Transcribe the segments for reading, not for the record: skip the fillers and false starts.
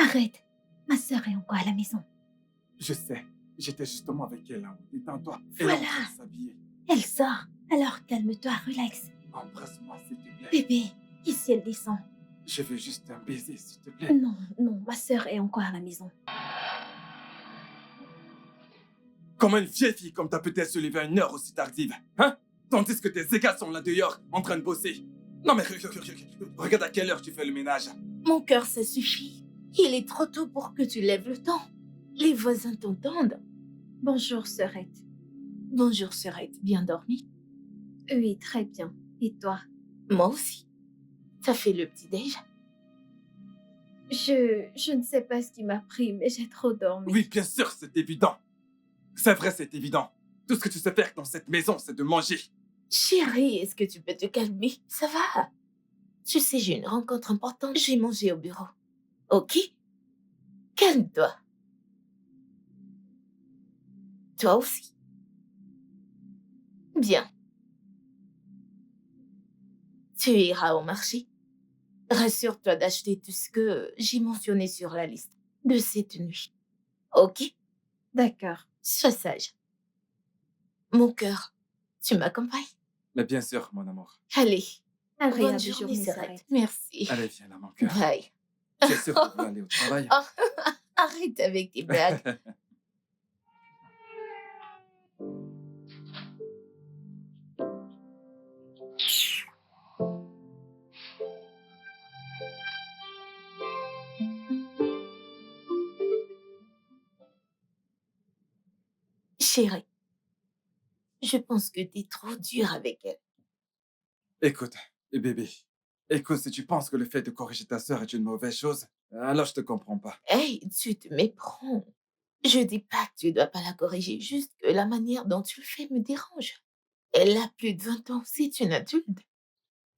Arrête. Ma sœur est encore à la maison. Je sais. J'étais justement avec elle. Hein. Détends-toi. Elle est en Voilà. train de s'habiller. Elle sort. Alors calme-toi, relax. Embrasse-moi, s'il te plaît. Bébé, ici elle descend. Je veux juste un baiser, s'il te plaît. Non, non, ma sœur est encore à la maison. Comment une vieille fille comme ta peut-elle se lever à une heure aussi tardive, hein? Tandis que tes égales sont là dehors, en train de bosser. Non mais regarde à quelle heure tu fais le ménage. Mon cœur, ça suffit. Il est trop tôt pour que tu lèves le temps. Les voisins t'entendent. Bonjour, sœurette. Bonjour, sœurette. Bien dormi? Oui, très bien. Et toi? Moi aussi. T'as fait le petit-déj? Je ne sais pas ce qui m'a pris, mais j'ai trop dormi. Oui, bien sûr, c'est évident. C'est vrai, c'est évident. Tout ce que tu sais faire dans cette maison, c'est de manger. Chérie, est-ce que tu peux te calmer? Ça va? Tu sais, j'ai une rencontre importante. J'ai mangé au bureau. Ok? Calme-toi. Toi aussi. Bien. Tu iras au marché. Rassure-toi d'acheter tout ce que j'ai mentionné sur la liste de cette nuit. Ok? D'accord. Sois sage. Mon cœur, tu m'accompagnes? Mais bien sûr, mon amour. Allez. Agréable Bonne journée, journée, Sarette. Sarette. Merci. Allez, viens là, mon cœur. Bye. Tu es sûr que tu veux aller au travail? Arrête avec tes blagues. Chérie, je pense que t'es trop dur avec elle. Écoute, bébé. Écoute, si tu penses que le fait de corriger ta sœur est une mauvaise chose, alors je te comprends pas. Hey, tu te méprends. Je dis pas que tu dois pas la corriger, juste que la manière dont tu le fais me dérange. Elle a plus de 20 ans, c'est une adulte.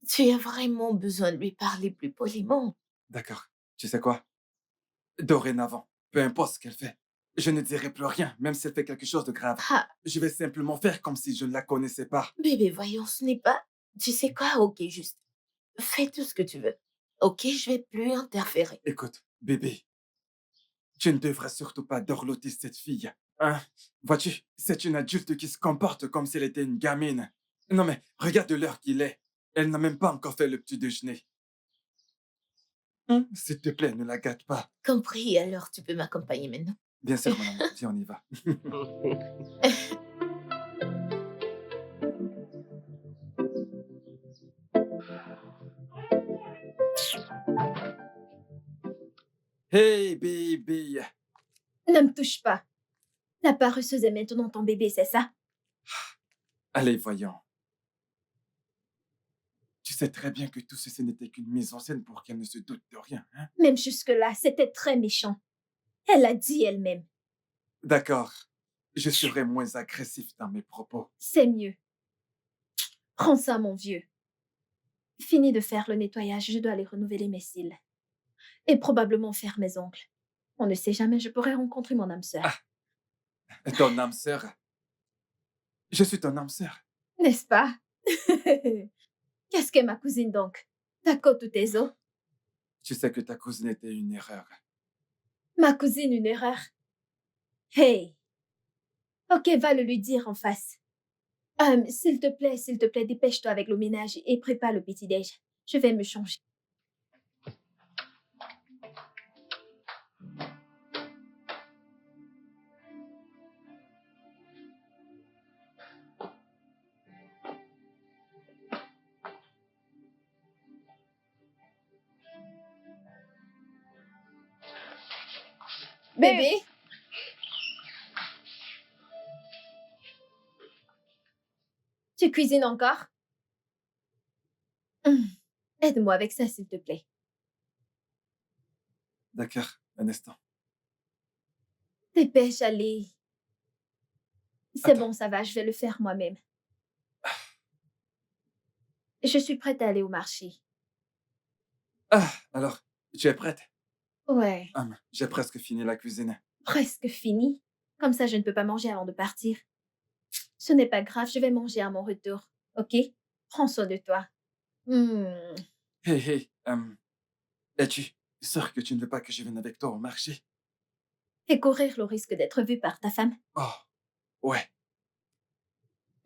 Tu as vraiment besoin de lui parler plus poliment. D'accord. Tu sais quoi? Dorénavant, peu importe ce qu'elle fait, je ne dirai plus rien, même si elle fait quelque chose de grave. Ah, Je vais simplement faire comme si je ne la connaissais pas. bébé, voyons, ce n'est pas... Tu sais quoi? Ok, juste. Fais tout ce que tu veux. Ok, je vais plus interférer. Écoute, bébé, tu ne devrais surtout pas dorloter cette fille. Hein? Vois-tu, c'est une adulte qui se comporte comme si elle était une gamine. Non mais, regarde l'heure qu'il est. Elle n'a même pas encore fait le petit déjeuner. S'il te plaît, ne la gâte pas. Compris, alors tu peux m'accompagner maintenant. Bien sûr, mon amour, viens, on y va. Hey, baby. Ne me touche pas. La paresseuse est maintenant ton bébé, c'est ça? Allez, voyons. Tu sais très bien que tout ceci n'était qu'une mise en scène pour qu'elle ne se doute de rien, hein? Même jusque-là, c'était très méchant. Elle l'a dit elle-même. D'accord. Je serai moins agressif dans mes propos. C'est mieux. Prends ça, mon vieux. Fini de faire le nettoyage, je dois aller renouveler mes cils. Et probablement faire mes ongles. On ne sait jamais, je pourrais rencontrer mon âme sœur. Ton âme sœur. Je suis ton âme sœur. N'est-ce pas? Qu'est-ce qu'est ma cousine donc? Ta côte ou tes os? Tu sais que ta cousine était une erreur. Ma cousine, une erreur? Hey! Ok, va le lui dire en face. S'il te plaît, dépêche-toi avec le ménage et prépare le petit-déj. Je vais me changer. Bébé? Tu cuisines encore? Aide-moi avec ça, s'il te plaît. D'accord, un instant. Dépêche, allez. C'est Attends. bon, ça va, je vais le faire moi-même. Je suis prête à aller au marché. Ah, alors, tu es prête? Ouais, J'ai presque fini la cuisine. presque fini. Comme ça, je ne peux pas manger avant de partir. Ce n'est pas grave, je vais manger à mon retour. Ok? Prends soin de toi. Hmm. Hey, hey, es-tu Sûr que tu ne veux pas que je vienne avec toi au marché? Et courir le risque d'être vu par ta femme. Oh, ouais.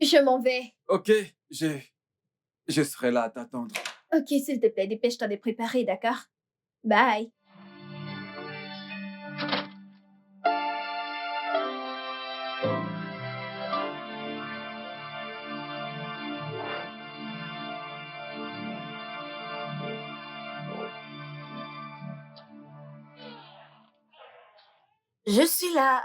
Je m'en vais. Ok, je serai là à t'attendre. Ok, s'il te plaît, dépêche-toi de préparer, d'accord? Bye. Je suis là.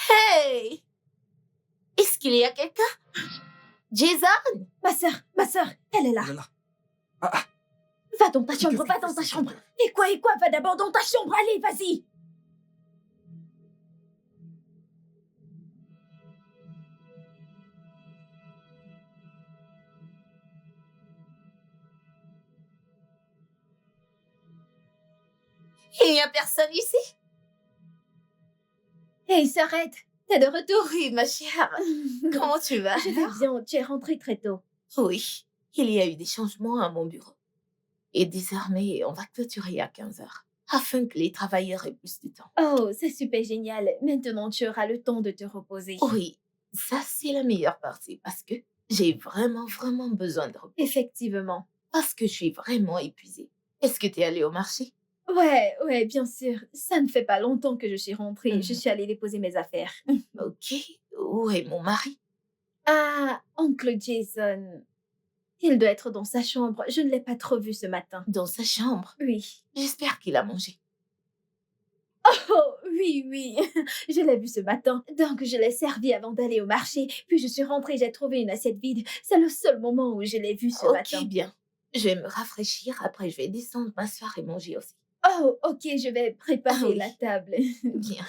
Hey! Est-ce qu'il y a quelqu'un? Jason? Ma sœur, elle est là. Elle est là. Ah, ah, Va dans ta chambre, qu'est-ce va que dans ta c'est, chambre. cette- Et quoi, va d'abord dans ta chambre, allez, vas-y. Il n'y a personne ici? Hey, s'arrête, t'es de retour. Oui, ma chère. Comment tu vas? Je vais bien, tu es rentrée très tôt. Oui, il y a eu des changements à mon bureau. Et désormais, on va clôturer à 15 heures, afin que les travailleurs aient plus de temps. Oh, c'est super génial. Maintenant, tu auras le temps de te reposer. Oui, ça c'est la meilleure partie, parce que j'ai vraiment, vraiment besoin de repos. Effectivement. Parce que je suis vraiment épuisée. Est-ce que tu es allée au marché? Ouais, bien sûr. Ça ne fait pas longtemps que je suis rentrée. Je Mhm. suis allée déposer mes affaires. Ok, où est mon mari? Ah, oncle Jason. Il doit être dans sa chambre. Je ne l'ai pas trop vu ce matin. Dans sa chambre. Oui. J'espère qu'il a mangé. Oh, oui. Je l'ai vu ce matin. Donc, je l'ai servi avant d'aller au marché. Puis, je suis rentrée, j'ai trouvé une assiette vide. C'est le seul moment où je l'ai vu ce matin. Ok, bien. Je vais me rafraîchir, après je vais descendre m'asseoir et manger aussi. Oh, ok, je vais préparer Ah oui. la table. Bien.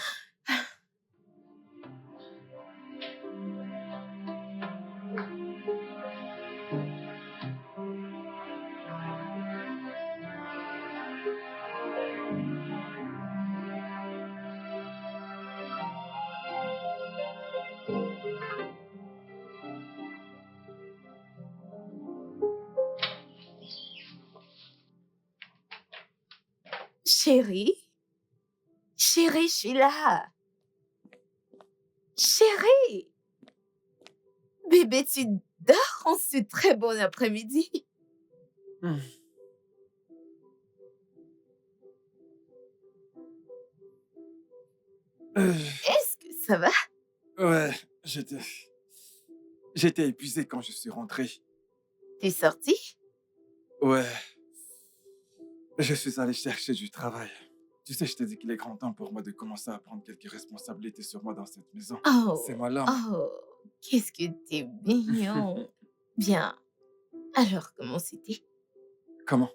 Chérie? Chérie, je suis là. Chérie! Bébé, tu dors en ce très bon après-midi. Hmm. Euh, Est-ce que ça va? ouais, j'étais épuisé quand je suis rentré. T'es sorti? Ouais, je suis allé chercher du travail. Tu sais, je t'ai dit qu'il est grand temps pour moi de commencer à prendre quelques responsabilités sur moi dans cette maison. C'est Oh, moi l'homme. oh, qu'est-ce que t'es mignon. Bien. Alors, comment c'était? Comment?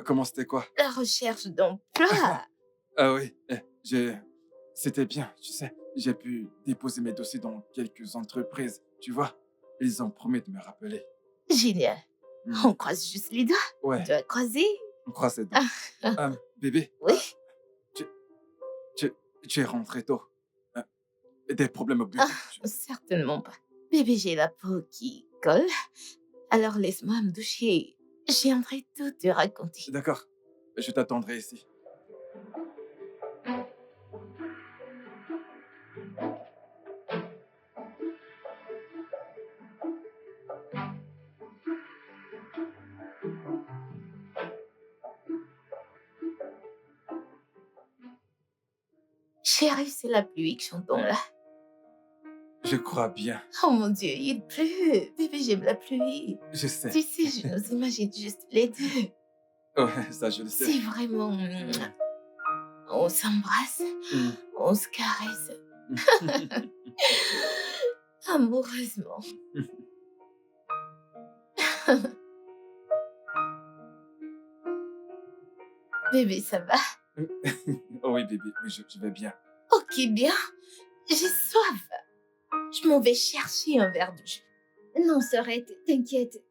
Comment c'était quoi? La recherche d'emploi. Ah oui, c'était bien, tu sais. J'ai pu déposer mes dossiers dans quelques entreprises, tu vois. Ils ont promis de me rappeler. Génial. Hmm. On croise juste les doigts. Ouais, Doigts croisés. on croise les doigts. Bébé, Oui. tu, Tu es rentré tôt. Euh, des problèmes au Ah, bureau. certainement pas. Bébé, j'ai la peau qui colle, alors laisse-moi me doucher. J'aimerais tout te raconter. D'accord. Je t'attendrai ici. Chérie, c'est la pluie que j'entends là. Je crois bien. Oh mon Dieu, il pleut. Bébé, j'aime la pluie. Je sais. Tu sais, je nous imagine juste les deux. Oh, ça, je le sais. C'est vraiment... On s'embrasse, Mm. on se caresse amoureusement. Bébé, ça va? Oh oui, bébé, oui, je vais bien. Ok, bien. J'ai soif. Je m'en vais chercher un verre de jus. Non, Sorette, t'inquiète.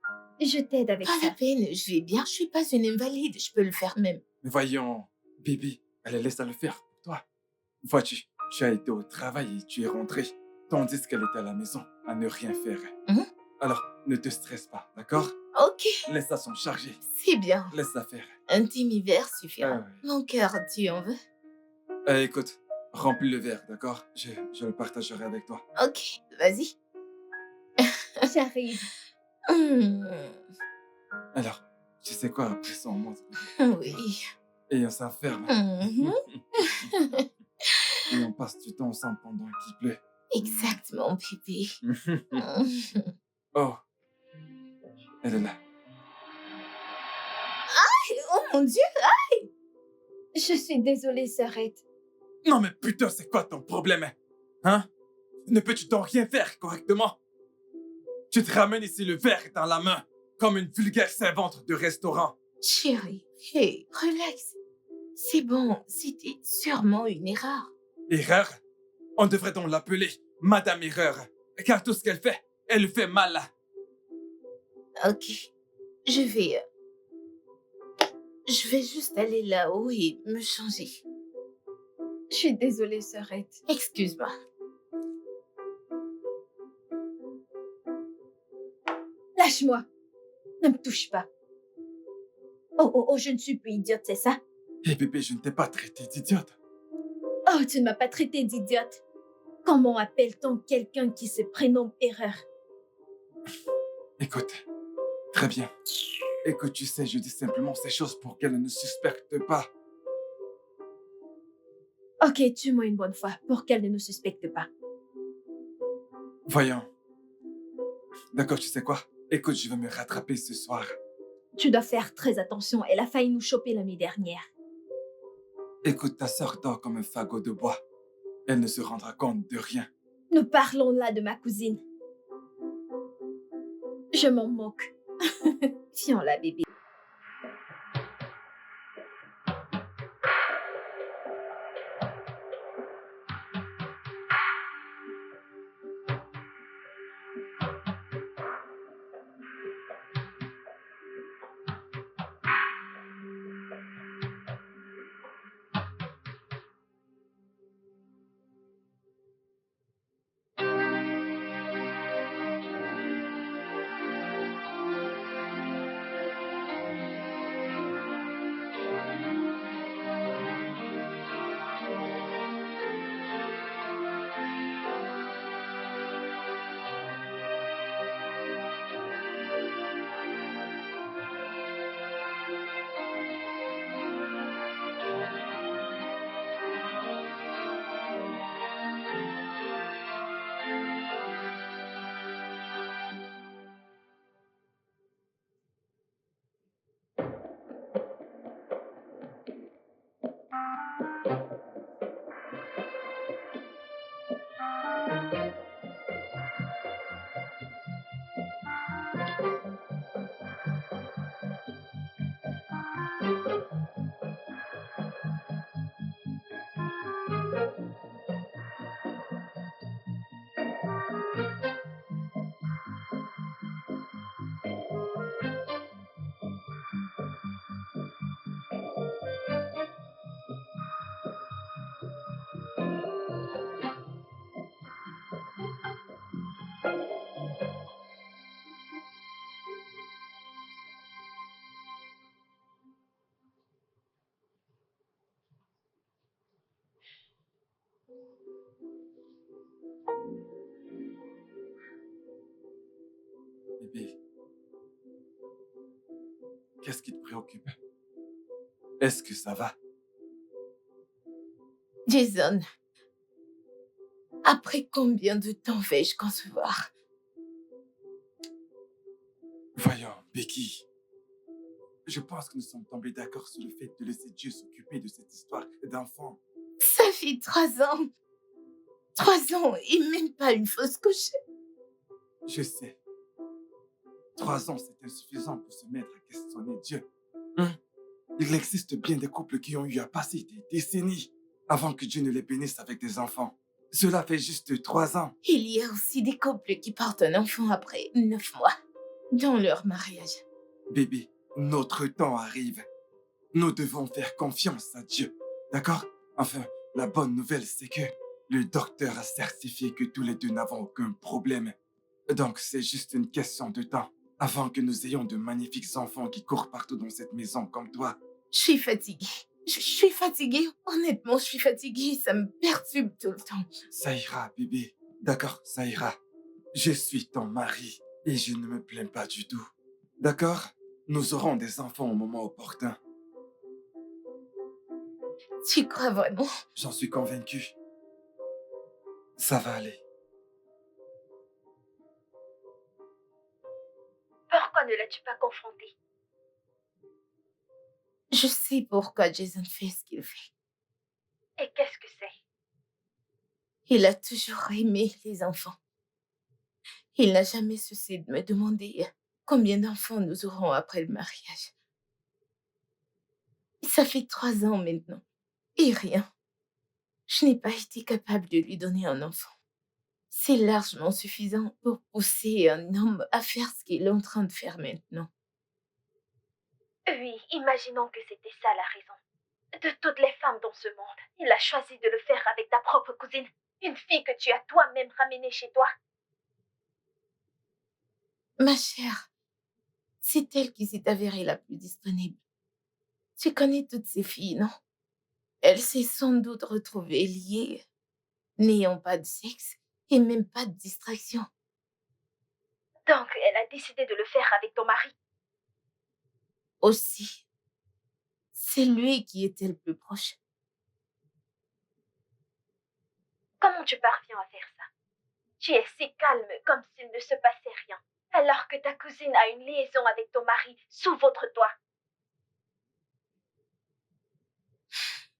Je t'aide avec Pas la ça. peine, je vais bien. Je suis pas une invalide, je peux le faire même. Mais voyons, bébé, allez, laisse-la le faire pour toi. Vois-tu, tu as été au travail et tu es rentré, tandis qu'elle était à la maison à ne rien faire. Mhm. Alors, ne te stresse pas, d'accord? Ok, Laisse-la s'en charger. c'est bien. Laisse-la faire. Un demi-verre suffira. Ah ouais. Mon cœur, tu en veux? Écoute, remplis le verre, d'accord? Je le partagerai avec toi. Ok, vas-y. J'arrive. Hmm, Alors, tu sais quoi, après ça, on monte, oui. et on s'enferme, Mhm. et on passe du temps ensemble pendant qu'il pleut. Exactement, bébé. Mhm. Oh, elle est là. Oh mon Dieu! Je suis désolée, Sorette. Non mais putain, c'est quoi ton problème? Hein? Ne peux-tu donc rien faire correctement? Tu te ramènes ici le verre dans la main, comme une vulgaire servante de restaurant. Chérie, hey, relax. C'est bon, c'était sûrement une erreur. Erreur? On devrait donc l'appeler Madame Erreur, car tout ce qu'elle fait, elle le fait mal. Ok, je vais... Je vais juste aller là-haut et me changer. Je suis désolée, Sorette. Excuse-moi. Lâche-moi. Ne me touche pas. Oh, oh, oh, je ne suis plus idiote, c'est ça? Eh bébé, je ne t'ai pas traité d'idiote. Oh, tu ne m'as pas traité d'idiote. Comment appelle-t-on quelqu'un qui se prénomme Erreur? Écoute, très bien. Écoute, tu sais, je dis simplement ces choses pour qu'elle ne suspecte pas. Ok, tue-moi une bonne fois pour qu'elle ne nous suspecte pas. Voyons. D'accord, tu sais quoi? Écoute, je vais me rattraper ce soir. Tu dois faire très attention, elle a failli nous choper la nuit dernière. Écoute, ta sœur dort comme un fagot de bois. Elle ne se rendra compte de rien. Nous parlons là de ma cousine. Je m'en moque. Tiens là, bébé. bébé, qu'est-ce qui te préoccupe? Est-ce que ça va? Jason, après combien de temps vais-je concevoir? Voyons, Becky, je pense que nous sommes tombés d'accord sur le fait de laisser Dieu s'occuper de cette histoire d'enfant. Ça fait 3 ans. 3 ans et même pas une fausse couche. Je sais, 3 ans, c'est insuffisant pour se mettre à questionner Dieu. Hein? Il existe bien des couples qui ont eu à passer des décennies avant que Dieu ne les bénisse avec des enfants. Cela fait juste 3 ans. Il y a aussi des couples qui portent un enfant après 9 mois dans leur mariage. Bébé, notre temps arrive. Nous devons faire confiance à Dieu. D'accord? Enfin, la bonne nouvelle, c'est que le docteur a certifié que tous les deux n'avons aucun problème. Donc, c'est juste une question de temps avant que nous ayons de magnifiques enfants qui courent partout dans cette maison comme toi. Je suis fatiguée. Je suis fatiguée. Honnêtement, je suis fatiguée. Ça me perturbe tout le temps. Ça ira, bébé. D'accord, ça ira. Je suis ton mari et je ne me plains pas du tout. D'accord? Nous aurons des enfants au moment opportun. Tu crois vraiment? J'en suis convaincu. Ça va aller. Pourquoi ne l'as-tu pas confronté? Je sais pourquoi Jason fait ce qu'il fait. Et qu'est-ce que c'est? Il a toujours aimé les enfants. Il n'a jamais cessé de me demander combien d'enfants nous aurons après le mariage. Ça fait 3 ans maintenant. Et rien. Je n'ai pas été capable de lui donner un enfant. C'est largement suffisant pour pousser un homme à faire ce qu'il est en train de faire maintenant. Oui, imaginons que c'était ça la raison. De toutes les femmes dans ce monde, il a choisi de le faire avec ta propre cousine, une fille que tu as toi-même ramenée chez toi. Ma chère, c'est elle qui s'est avérée la plus disponible. Tu connais toutes ces filles, non? Elle s'est sans doute retrouvée liée, n'ayant pas de sexe et même pas de distraction. Donc, elle a décidé de le faire avec ton mari. Aussi, c'est lui qui était le plus proche. Comment tu parviens à faire ça? Tu es si calme, comme s'il ne se passait rien, alors que ta cousine a une liaison avec ton mari sous votre toit.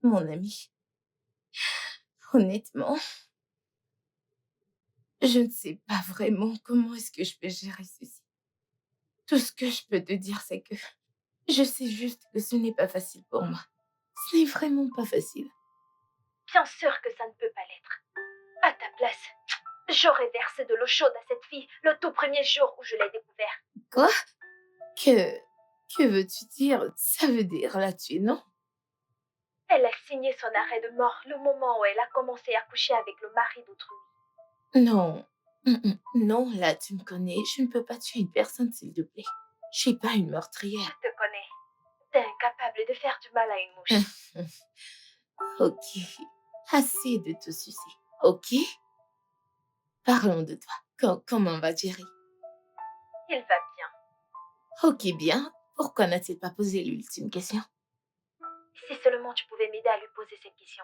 Mon ami, honnêtement, je ne sais pas vraiment comment est-ce que je peux gérer ceci. Tout ce que je peux te dire, c'est que je sais juste que ce n'est pas facile pour moi. Ce n'est vraiment pas facile. Bien sûr que ça ne peut pas l'être. À ta place, j'aurais versé de l'eau chaude à cette fille le tout premier jour où je l'ai découvert. Quoi? Que veux-tu dire? Ça veut dire la tuer, non? Elle a signé son arrêt de mort le moment où elle a commencé à coucher avec le mari d'autrui. Non. Non, là, tu me connais. Je ne peux pas tuer une personne, s'il te plaît. Je suis pas une Je meurtrière. te connais. T'es incapable de faire du mal à une mouche. Ok. Assez de te sucer. Ok? Parlons de toi. Comment va Jerry? Il va bien. Ok, bien. Pourquoi n'a-t-il pas posé l'ultime question? Si seulement tu pouvais m'aider à lui poser cette question.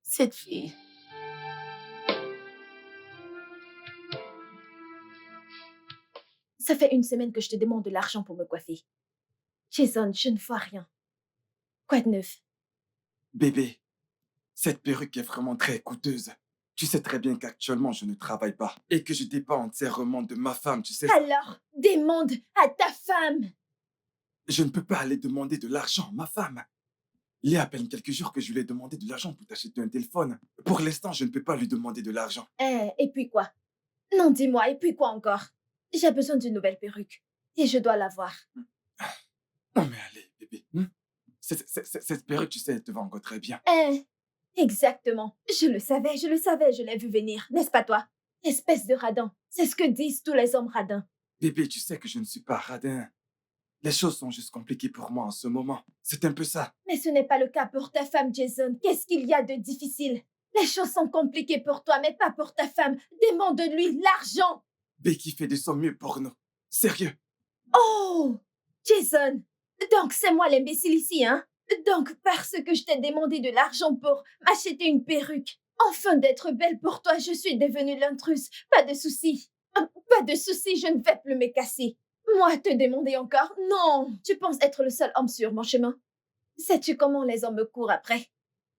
Cette fille. Ça fait une semaine que je te demande de l'argent pour me coiffer. Jason, je ne vois rien. Quoi de neuf? Bébé, cette perruque est vraiment très coûteuse. Tu sais très bien qu'actuellement, je ne travaille pas et que je dépends entièrement de ma femme, tu sais. Alors, demande à ta femme. Je ne peux pas aller demander de l'argent à ma femme. Il y a à peine quelques jours que je lui ai demandé de l'argent pour t'acheter un téléphone. Pour l'instant, je ne peux pas lui demander de l'argent. Et puis quoi? Non, dis-moi, et puis quoi encore? J'ai besoin d'une nouvelle perruque. Et je dois l'avoir. Non mais allez, bébé. Cette perruque, tu sais, elle te va encore très bien. Exactement. Je le savais, je l'ai vu venir, n'est-ce pas toi? Espèce de radin. C'est ce que disent tous les hommes radins. Bébé, tu sais que je ne suis pas radin. Les choses sont juste compliquées pour moi en ce moment. C'est un peu ça. Mais ce n'est pas le cas pour ta femme, Jason. Qu'est-ce qu'il y a de difficile? Les choses sont compliquées pour toi, mais pas pour ta femme. Demande-lui l'argent. Becky fait de son mieux pour nous. Sérieux. Oh, Jason, donc c'est moi l'imbécile ici, hein? Donc parce que je t'ai demandé de l'argent pour m'acheter une perruque, enfin d'être belle pour toi, je suis devenue l'intruse. Pas de souci. Pas de souci, je ne vais plus me casser. Moi te demander encore? Non, tu penses être le seul homme sur mon chemin? Sais-tu comment les hommes me courent après?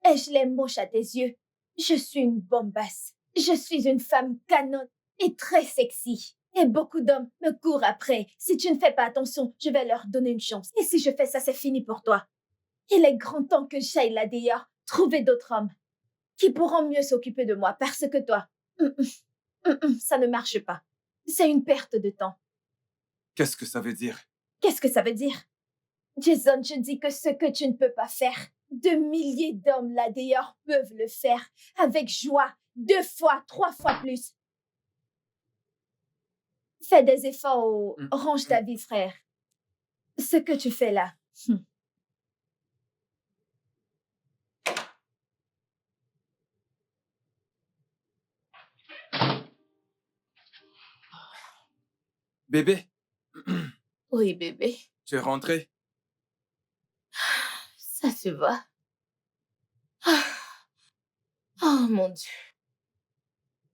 Ai-je les moches à tes yeux? Je suis une bombasse. Je suis une femme canon et très sexy. Et beaucoup d'hommes me courent après. Si tu ne fais pas attention, je vais leur donner une chance. Et si je fais ça, c'est fini pour toi. Il est grand temps que j'aille là dehors, trouver d'autres hommes qui pourront mieux s'occuper de moi parce que toi, ça ne marche pas. C'est une perte de temps. Qu'est-ce que ça veut dire? Qu'est-ce que ça veut dire? Jason, je dis que ce que tu ne peux pas faire, de milliers d'hommes là dehors peuvent le faire avec joie, 2 fois, 3 fois plus. Fais des efforts ou range ta vie, frère. Ce que tu fais là. Bébé, Oui, bébé, tu es rentré? ça se va. Ah, oh mon Dieu.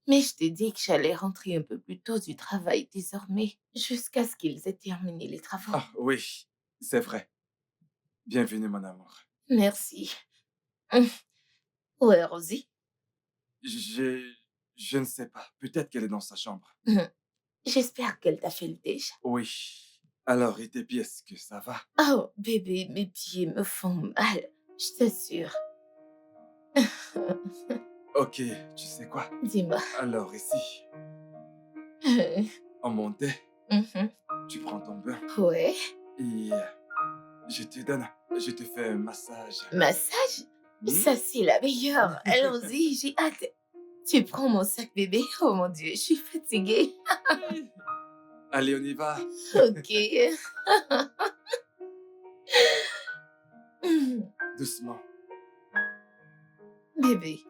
Mais je t'ai dit que j'allais rentrer un peu plus tôt du travail désormais, jusqu'à ce qu'ils aient terminé les travaux. Ah oui, c'est vrai. Bienvenue, mon amour. Merci. Hum. Où est Rosie? Je... Je ne sais pas. Peut-être qu'elle est dans sa chambre. J'espère qu'elle t'a fait le déj. Oui. Alors, et tes pieds, est-ce que ça va? Oh, bébé, mes pieds me font mal, je t'assure. Ok, tu sais quoi? Dis-moi. Alors, ici, en montait, tu prends ton bain Ouais. et je te fais un massage. Massage? Ça, c'est la meilleure. Allons-y, j'ai hâte. Tu prends mon sac, bébé? Oh mon Dieu, je suis fatiguée. Allez, on y va. Ok. Doucement. Bébé,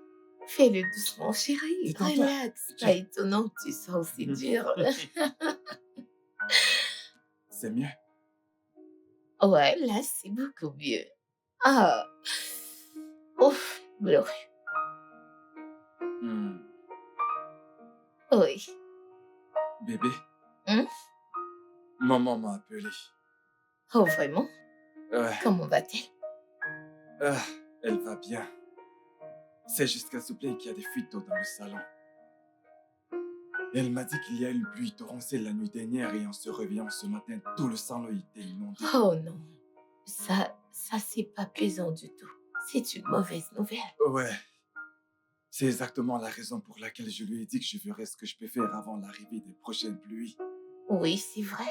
fais-le doucement, chérie. Détends-toi. Relax. Pas étonnant que tu sois aussi dur. C'est mieux. Ouais, là, c'est beaucoup mieux. Ah. Ouf, glorieux. Hmm. Oui. Bébé, Hum? maman m'a appelé. Oh, vraiment? Ouais. Comment va-t-elle? Ah, elle va bien. C'est juste qu'elle se plaint qu'il y a des fuites d'eau dans le salon. Elle m'a dit qu'il y a eu une pluie torrentielle la nuit dernière et en se réveillant ce matin, tout le salon était inondé. Oh non. Ça, c'est pas plaisant du tout. C'est une mauvaise nouvelle. Ouais. C'est exactement la raison pour laquelle je lui ai dit que je ferais ce que je peux faire avant l'arrivée des prochaines pluies. Oui, c'est vrai.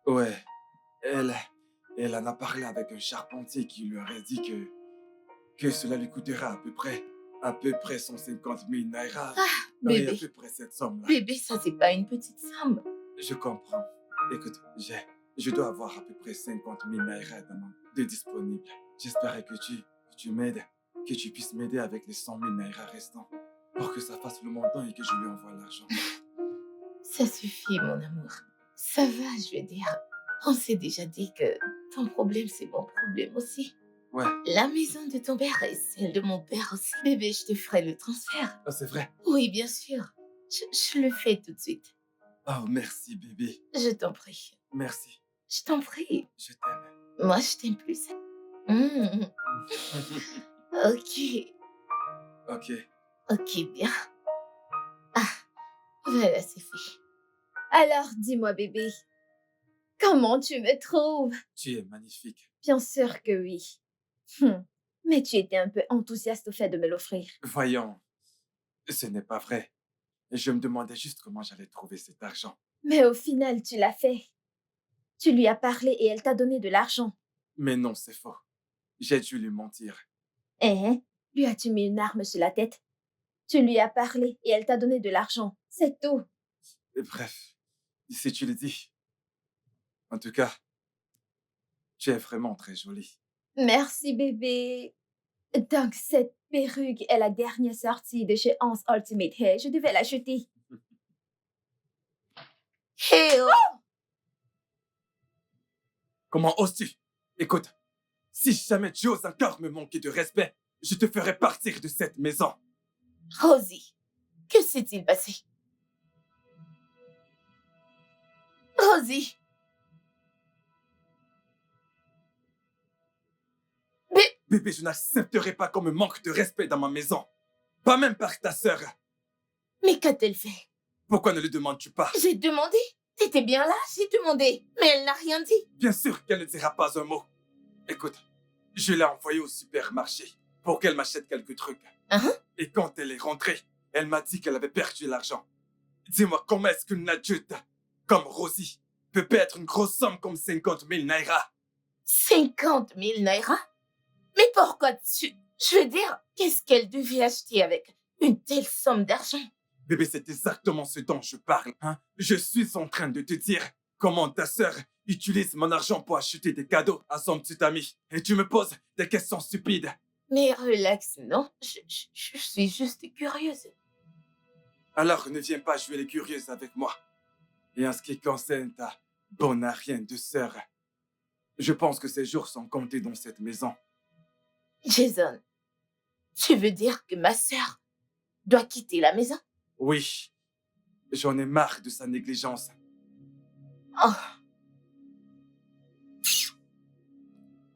Ouais. Elle en a parlé avec un charpentier qui lui aurait dit que cela lui coûtera à peu près 150 000 naira. Oui, à Bébé, peu près cette somme-là. bébé, ça, c'est pas une petite somme. Je comprends. Écoute, je dois avoir à peu près 50 000 naira de disponibles. J'espérais que tu m'aides, que tu puisses m'aider avec les 100 000 naira restants pour que ça fasse le montant et que je lui envoie l'argent. Ça suffit, mon amour. Ça va, je veux dire. On s'est déjà dit que ton problème, c'est mon problème aussi. Ouais. La maison de ton père et celle de mon père aussi. Bébé, je te ferai le transfert. Ah, c'est vrai. Oui, bien sûr. Je le fais tout de suite. Oh, merci, bébé. Je t'en prie. Merci. Je t'en prie. Je t'aime. Moi, je t'aime plus. Mmh. Ok. Ok. Ok, bien. Ah, voilà, c'est fait. Alors, dis-moi, bébé, comment tu me trouves? Tu es magnifique. Bien sûr que oui. Mais tu étais un peu enthousiaste au fait de me l'offrir. Voyons, ce n'est pas vrai. Je me demandais juste comment j'allais trouver cet argent. Mais au final, tu l'as fait. Tu lui as parlé et elle t'a donné de l'argent. Mais non, c'est faux. J'ai dû lui mentir. Hein? Lui as-tu mis une arme sur la tête? Tu lui as parlé et elle t'a donné de l'argent. C'est tout. Et bref, si tu le dis. En tout cas, tu es vraiment très jolie. Merci, bébé. Donc, cette perruque est la dernière sortie de chez Hans Ultimate Hair. Je devais l'acheter. Hé oh! Comment oses-tu? Écoute, si jamais tu oses encore me manquer de respect, je te ferai partir de cette maison. Rosie, que s'est-il passé? Rosie! Mais, Bébé, je n'accepterai pas qu'on me manque de respect dans ma maison. Pas même par ta sœur. mais qu'a-t-elle fait? Pourquoi ne le demandes-tu pas? J'ai demandé. T'étais bien là, j'ai demandé. Mais elle n'a rien dit. Bien sûr qu'elle ne dira pas un mot. Écoute, je l'ai envoyée au supermarché pour qu'elle m'achète quelques trucs. Hein? Et quand elle est rentrée, elle m'a dit qu'elle avait perdu l'argent. Dis-moi, comment est-ce qu'une adulte comme Rosie peut perdre une grosse somme comme 50 000 naira? 50 000 naira? Mais pourquoi tu... Je veux dire, qu'est-ce qu'elle devait acheter avec une telle somme d'argent? Bébé, c'est exactement ce dont je parle. Hein? Je suis en train de te dire comment ta sœur utilise mon argent pour acheter des cadeaux à son petit ami. Et tu me poses des questions stupides. Mais relax, non? Je suis juste curieuse. Alors ne viens pas jouer les curieuses avec moi. Et en ce qui concerne ta bonne arienne de sœur, je pense que ses jours sont comptés dans cette maison. Jason, tu veux dire que ma sœur doit quitter la maison? Oui, j'en ai marre de sa négligence. Oh.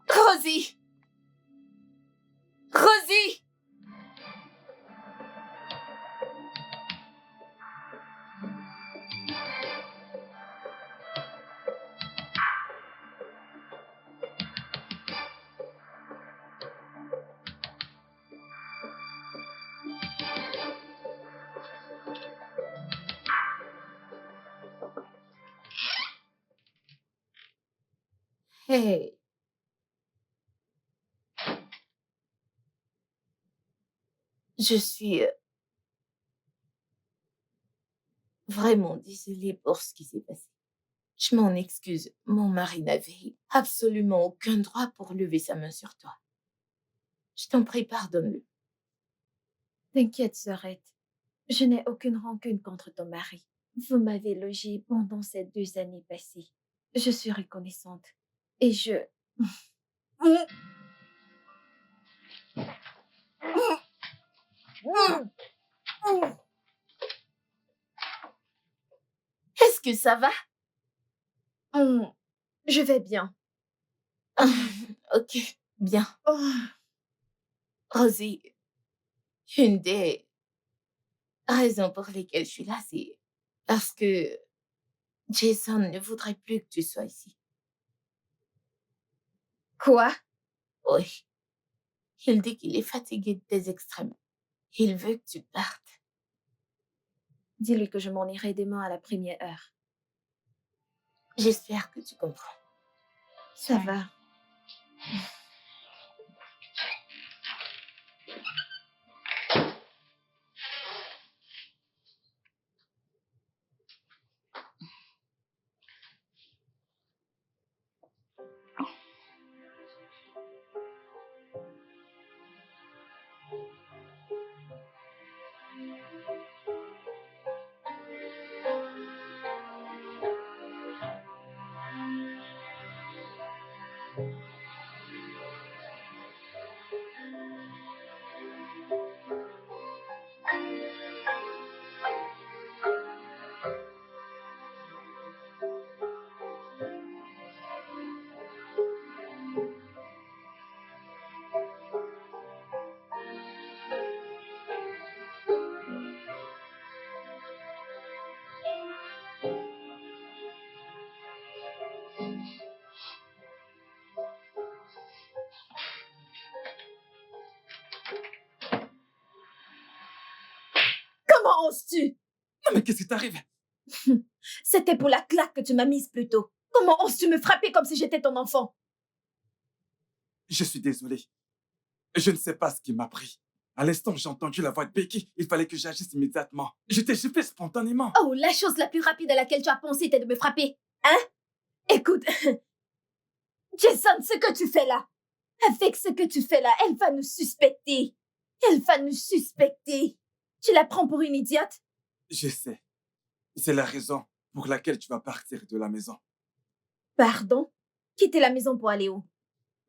Rosie! Rosie! Hey, je suis vraiment désolée pour ce qui s'est passé. Je m'en excuse. Mon mari n'avait absolument aucun droit pour lever sa main sur toi. Je t'en prie, pardonne-le. T'inquiète, sœurette. Je n'ai aucune rancune contre ton mari. Vous m'avez logé pendant ces 2 années passées. Je suis reconnaissante. Et je... Est-ce que ça va? Je vais bien. Ok, bien. Oh, Rosie, une des raisons pour lesquelles je suis là, c'est parce que Jason ne voudrait plus que tu sois ici. quoi? Oui, il dit qu'il est fatigué de tes extrêmes. Il veut que tu partes. Dis-lui que je m'en irai demain à la première heure. J'espère que tu comprends. Ça va. Comment oses-tu? Non mais qu'est-ce qui t'arrive? C'était pour la claque que tu m'as mise plus tôt. Comment oses-tu me frapper comme si j'étais ton enfant? Je suis désolé. Je ne sais pas ce qui m'a pris. À l'instant où j'ai entendu la voix de Becky, il fallait que j'agisse immédiatement. J'étais fait spontanément. Oh, la chose la plus rapide à laquelle tu as pensé était de me frapper. Hein? Écoute, Jason, ce que tu fais là, Avec ce que tu fais là, elle va nous suspecter. Elle va nous suspecter. Tu la prends pour une idiote? Je sais. C'est la raison pour laquelle tu vas partir de la maison. Pardon? Quitter la maison pour aller où?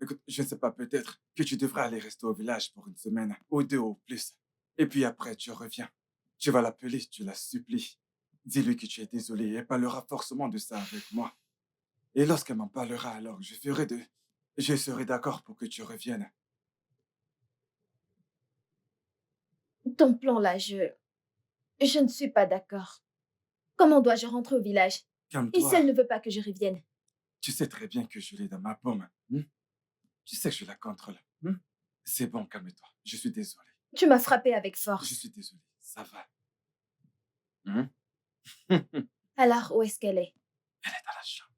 Écoute, je ne sais pas, peut-être que tu devrais aller rester au village pour une semaine, ou 2 au plus. Et puis après, tu reviens. Tu vas l'appeler, tu la supplies. Dis-lui que tu es désolé et elle parlera forcément de ça avec moi. Et lorsqu'elle m'en parlera, alors je serai d'accord pour que tu reviennes. Ton plan là, je ne suis pas d'accord. Comment dois-je rentrer au village? Et si Calme-toi. elle ne veut pas que je revienne? Tu sais très bien que je l'ai dans ma paume. Tu sais que je la contrôle. C'est bon, calme-toi. Je suis désolé. Tu m'as frappé avec Je force. suis désolé. Ça va. Elle est Alors, où est-ce qu'elle est? dans la chambre.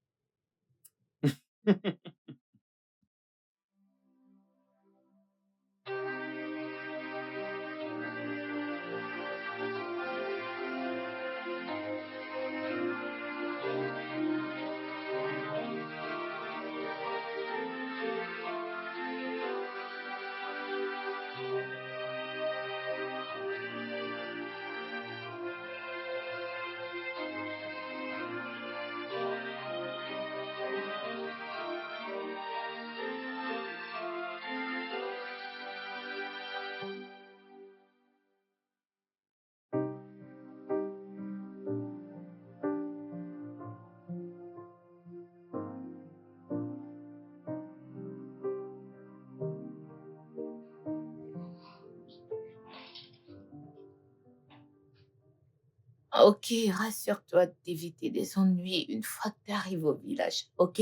Ok, rassure-toi d'éviter des ennuis une fois que tu arrives au village, ok?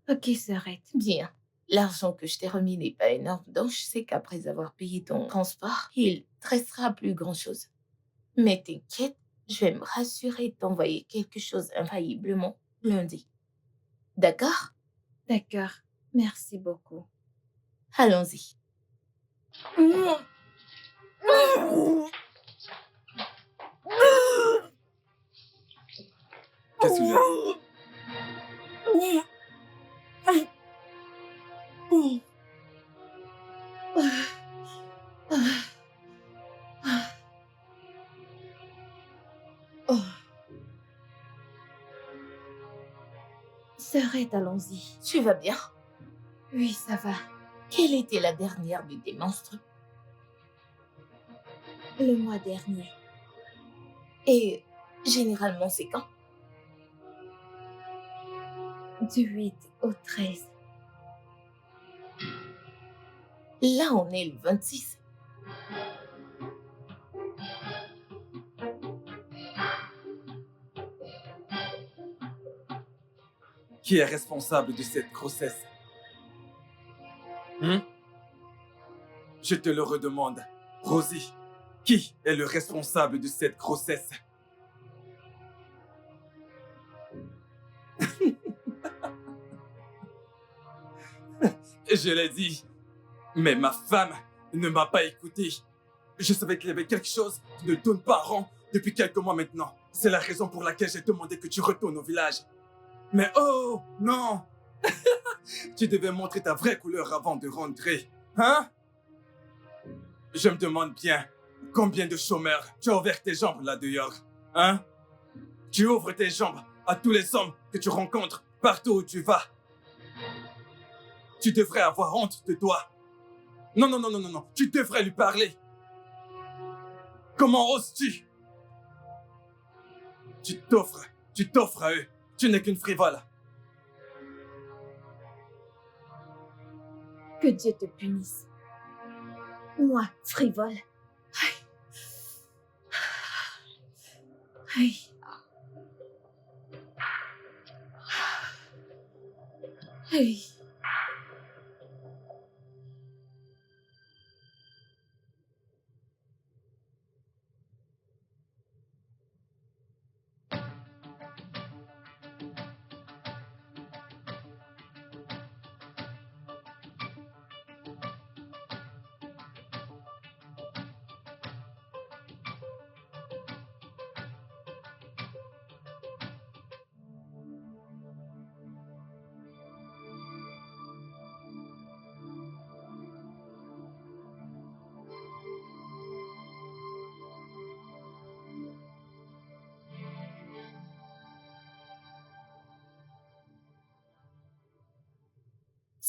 Ok, sœurette. Bien. L'argent que je t'ai remis n'est pas énorme, donc je sais qu'après avoir payé ton transport, il te restera plus grand-chose. Mais t'inquiète, je vais me rassurer de t'envoyer quelque chose infailliblement lundi. D'accord? D'accord. Merci beaucoup. Allons-y. Qu'est-ce qu'il y a? Oh. Sœurette, allons-y. Tu vas bien? Oui, ça va. Quelle était la dernière de tes monstres? Le mois dernier. Et généralement, c'est quand? Du 8 au 13. Là, on est le 26. Qui est responsable de cette grossesse? Je te le redemande. Rosie, qui est le responsable de cette grossesse? Je l'ai dit, mais ma femme ne m'a pas écouté. Je savais qu'il y avait quelque chose qui ne tourne pas rond depuis quelques mois maintenant. C'est la raison pour laquelle j'ai demandé que tu retournes au village. Mais oh, non! Tu devais montrer ta vraie couleur avant de rentrer. Hein? Je me demande bien, combien de chômeurs tu as ouvert tes jambes là dehors? Hein? Tu ouvres tes jambes à tous les hommes que tu rencontres partout où tu vas. Tu devrais avoir honte de toi. Non, non, non, non, non, non. Tu devrais lui parler. Comment oses-tu? Tu t'offres à eux. Tu n'es qu'une frivole. Que Dieu te punisse. Moi, frivole. Aïe. Aïe.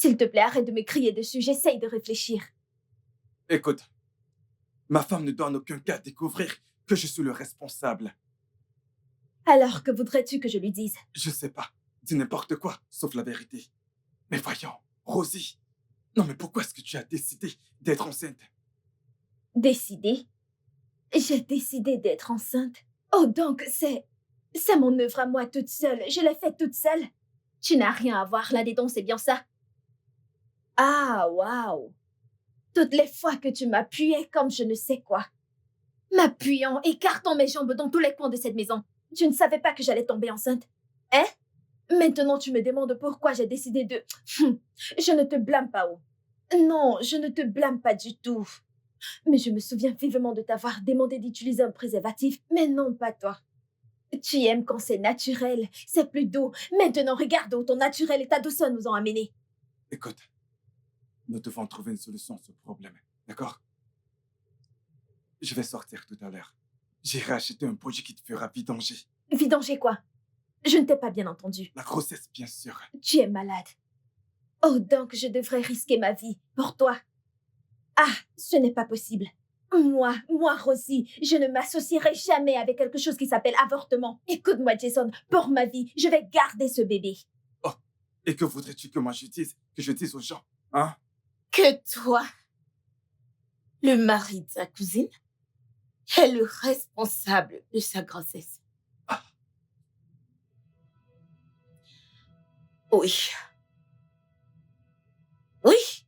S'il te plaît, arrête de me crier dessus, j'essaye de réfléchir. Écoute, ma femme ne doit en aucun cas découvrir que je suis le responsable. Alors, que voudrais-tu que je lui dise? Je sais pas. Dis n'importe quoi, sauf la vérité. Mais voyons, Rosie. Non, mais pourquoi est-ce que tu as décidé d'être enceinte? Décider? J'ai décidé d'être enceinte. Oh, donc, c'est mon œuvre à moi toute seule. Je l'ai faite toute seule. Tu n'as rien à voir là-dedans, c'est bien ça? Ah, waouh! Toutes les fois que tu m'appuyais comme je ne sais quoi. M'appuyant, écartant mes jambes dans tous les coins de cette maison. Tu ne savais pas que j'allais tomber enceinte? Hein? Maintenant, tu me demandes pourquoi j'ai décidé de... Je ne te blâme pas, oh. Non, je ne te blâme pas du tout. Mais je me souviens vivement de t'avoir demandé d'utiliser un préservatif. Mais non, pas toi. Tu aimes quand c'est naturel, c'est plus doux. Maintenant, regarde où ton naturel et ta douceur nous ont amenés. Écoute, nous devons trouver une solution à ce problème, d'accord? Je vais sortir tout à l'heure. J'irai acheter un produit qui te fera vidanger. Vidanger quoi? Je ne t'ai pas bien entendu. La grossesse, bien sûr. Tu es malade. Oh, donc je devrais risquer ma vie pour toi. Ah, ce n'est pas possible. Moi, Rosie, je ne m'associerai jamais avec quelque chose qui s'appelle avortement. Écoute-moi, Jason, pour ma vie, je vais garder ce bébé. Oh, et que voudrais-tu que moi je dise? Que je dise aux gens, hein? Que toi, le mari de sa cousine, est le responsable de sa grossesse. Ah. Oui. Oui.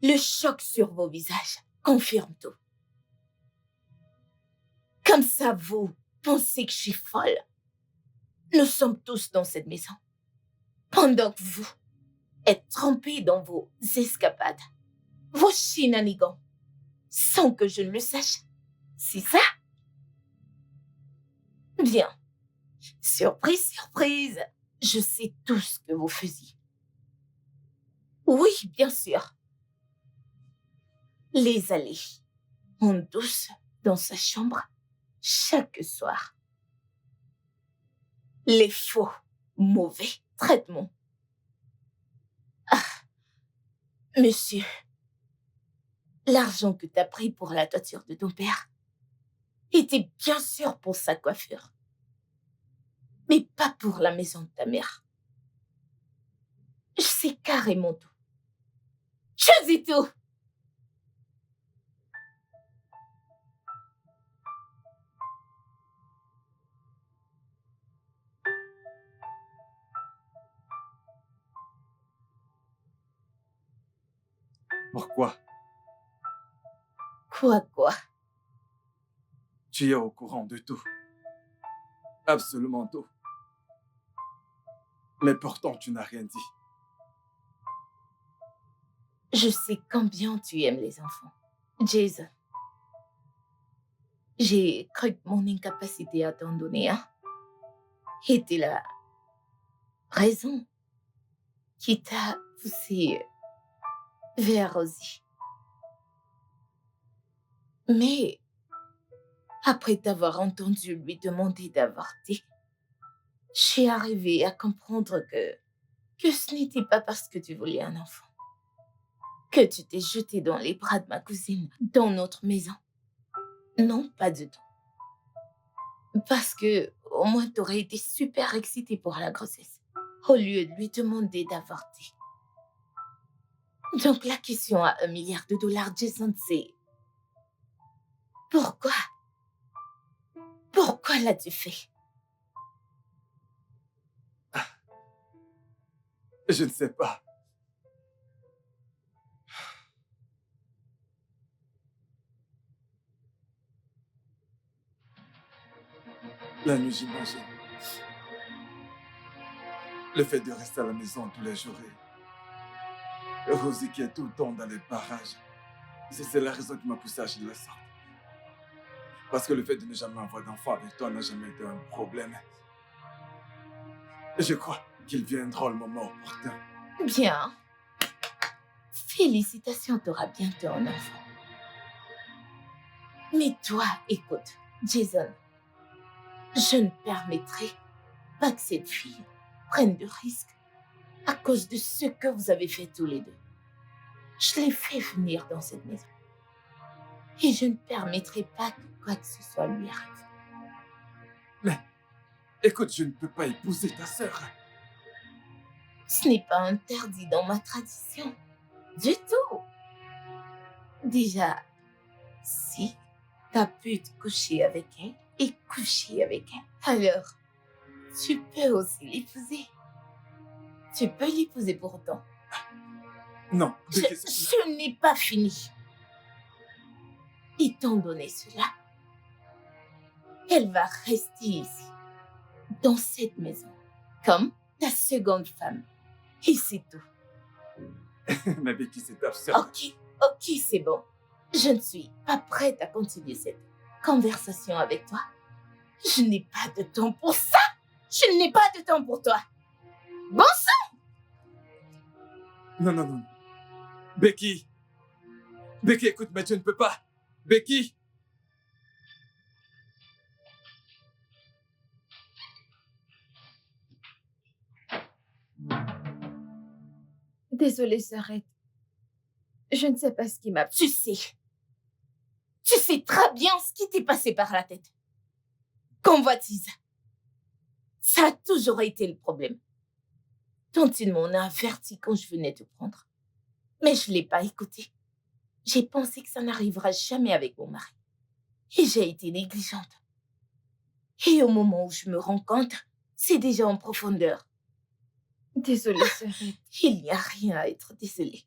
Le choc sur vos visages confirme tout. Comme ça, vous pensez que je suis folle. Nous sommes tous dans cette maison. Pendant que vous êtes trempés dans vos escapades, vos shenanigans, sans que je ne le sache. C'est ça? Bien. Surprise, surprise. Je sais tout ce que vous faisiez. Oui, bien sûr. Les allées en douce dans sa chambre chaque soir. Les faux, mauvais traitements. Ah, monsieur, l'argent que t'as pris pour la toiture de ton père était bien sûr pour sa coiffure, mais pas pour la maison de ta mère. Je sais carrément tout. Je dis tout. Pourquoi? Quoi? Tu es au courant de tout. Absolument tout. Mais pourtant, tu n'as rien dit. Je sais combien tu aimes les enfants. Jason, j'ai cru que mon incapacité à t'en donner un était la raison qui t'a poussé vers Rosie. Mais après t'avoir entendu lui demander d'avorter, je suis arrivée à comprendre que ce n'était pas parce que tu voulais un enfant que tu t'es jeté dans les bras de ma cousine dans notre maison. Non, pas du tout. Parce que au moins t'aurais été super excitée pour la grossesse, au lieu de lui demander d'avorter. Donc la question à $1 milliard, Jason, c'est... Pourquoi? Pourquoi l'as-tu fait? Je ne sais pas. La nuit, j'imagine. Le fait de rester à la maison tous les jours et Rosie qui est tout le temps dans les barrages. C'est la raison qui m'a poussé à agir de la sorte. Parce que le fait de ne jamais avoir d'enfant avec toi n'a jamais été un problème. Et je crois qu'il viendra le moment opportun. Bien. Félicitations, t'auras bientôt un enfant. Mais toi, écoute, Jason, je ne permettrai pas que cette fille prenne de risques à cause de ce que vous avez fait tous les deux. Je l'ai fait venir dans cette maison. Et je ne permettrai pas que quoi que ce soit lui arrive. Mais, écoute, je ne peux pas épouser ta sœur. Ce n'est pas interdit dans ma tradition. Du tout. Déjà, si tu as pu te coucher avec elle et coucher avec elle, alors tu peux aussi l'épouser. Tu peux l'épouser pour autant. Non, Becky, Je n'ai pas fini. Étant donné cela, elle va rester ici, dans cette maison, comme ta seconde femme. Et c'est tout. Mais Becky, c'est absurde. Ok, c'est bon. Je ne suis pas prête à continuer cette conversation avec toi. Je n'ai pas de temps pour ça. Je n'ai pas de temps pour toi. Bon sang! Non. Becky! Becky, écoute, mais tu ne peux pas. Becky! Désolée, sœurette. Je ne sais pas ce qui m'a... Tu sais très bien ce qui t'est passé par la tête. Convoitise. Ça a toujours été le problème. Tant il m'en a averti quand je venais te prendre. Mais je ne l'ai pas écouté. J'ai pensé que ça n'arrivera jamais avec mon mari. Et j'ai été négligente. Et au moment où je me rends compte, c'est déjà en profondeur. Désolée, sœurette. Il n'y a rien à être désolée.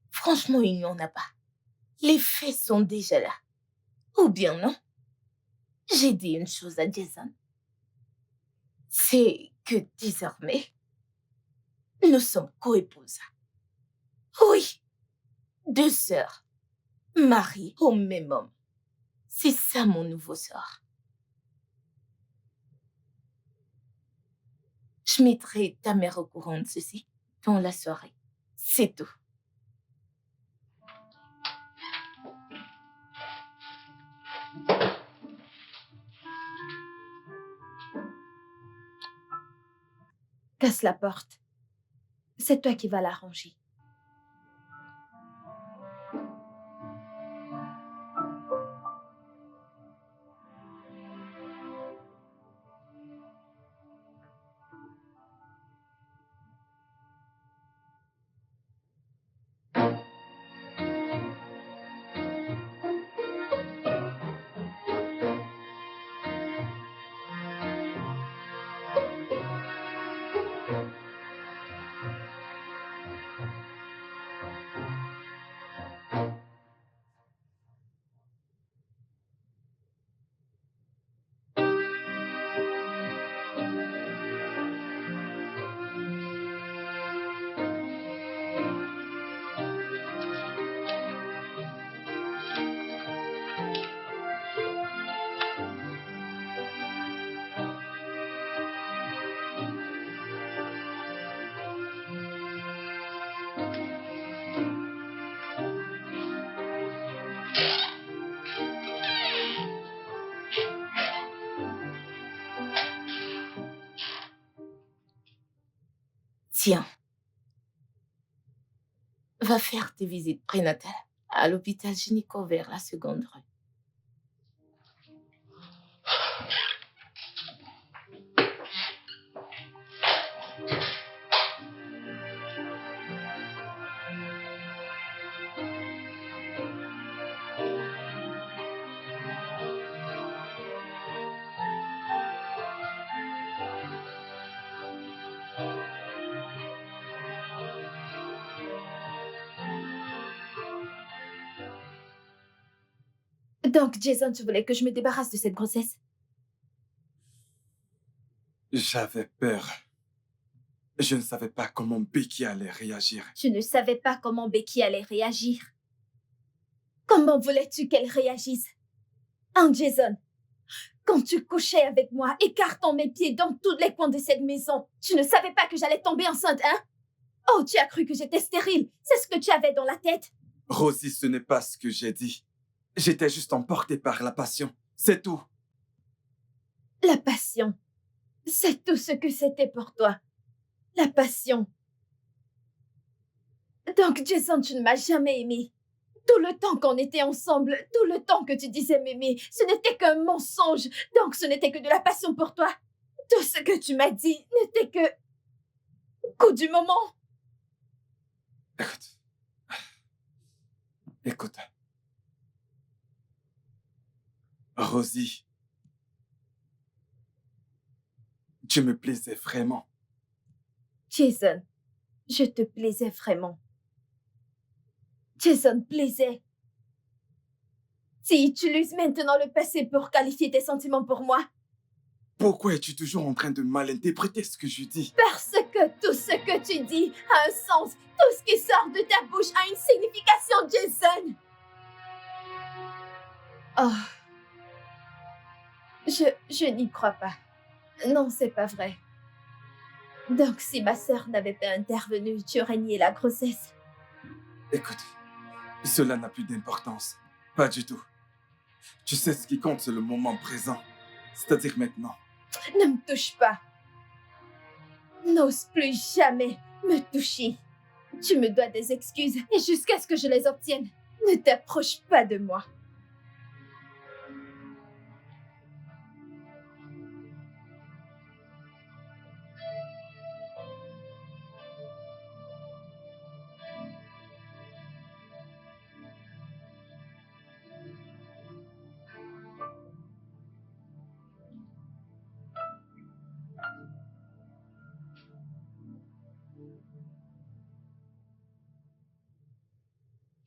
Franchement, il n'y en a pas. Les faits sont déjà là. Ou bien non. J'ai dit une chose à Jason. C'est que désormais, nous sommes coépouses. Oui, 2 sœurs, mariées au même homme. C'est ça mon nouveau sort. Je mettrai ta mère au courant de ceci dans la soirée. C'est tout. Casse la porte. C'est toi qui vas l'arranger. Tiens, va faire tes visites prénatales à l'hôpital gynéco vers la seconde rue. Donc, Jason, tu voulais que je me débarrasse de cette grossesse? J'avais peur. Je ne savais pas comment Becky allait réagir. Tu ne savais pas comment Becky allait réagir. Comment voulais-tu qu'elle réagisse? Hein, Jason? Quand tu couchais avec moi, écartant mes pieds dans tous les coins de cette maison, tu ne savais pas que j'allais tomber enceinte, hein? Oh, tu as cru que j'étais stérile. C'est ce que tu avais dans la tête. Rosie, ce n'est pas ce que j'ai dit. J'étais juste emporté par la passion. C'est tout. La passion. C'est tout ce que c'était pour toi. La passion. Donc, Jason, tu ne m'as jamais aimé. Tout le temps qu'on était ensemble, tout le temps que tu disais m'aimer, ce n'était qu'un mensonge. Donc, ce n'était que de la passion pour toi. Tout ce que tu m'as dit n'était que coup du moment. Écoute, écoute. Rosie, tu me plaisais vraiment. Jason, je te plaisais vraiment. Jason plaisait. Tu utilises maintenant le passé pour qualifier tes sentiments pour moi. Pourquoi es-tu toujours en train de malinterpréter ce que je dis? Parce que tout ce que tu dis a un sens. Tout ce qui sort de ta bouche a une signification, Jason. Oh. Je n'y crois pas. Non, c'est pas vrai. Donc, si ma sœur n'avait pas intervenu, tu aurais nié la grossesse. Écoute, cela n'a plus d'importance. Pas du tout. Tu sais, ce qui compte, c'est le moment présent. C'est-à-dire maintenant. Ne me touche pas. N'ose plus jamais me toucher. Tu me dois des excuses et jusqu'à ce que je les obtienne, ne t'approche pas de moi.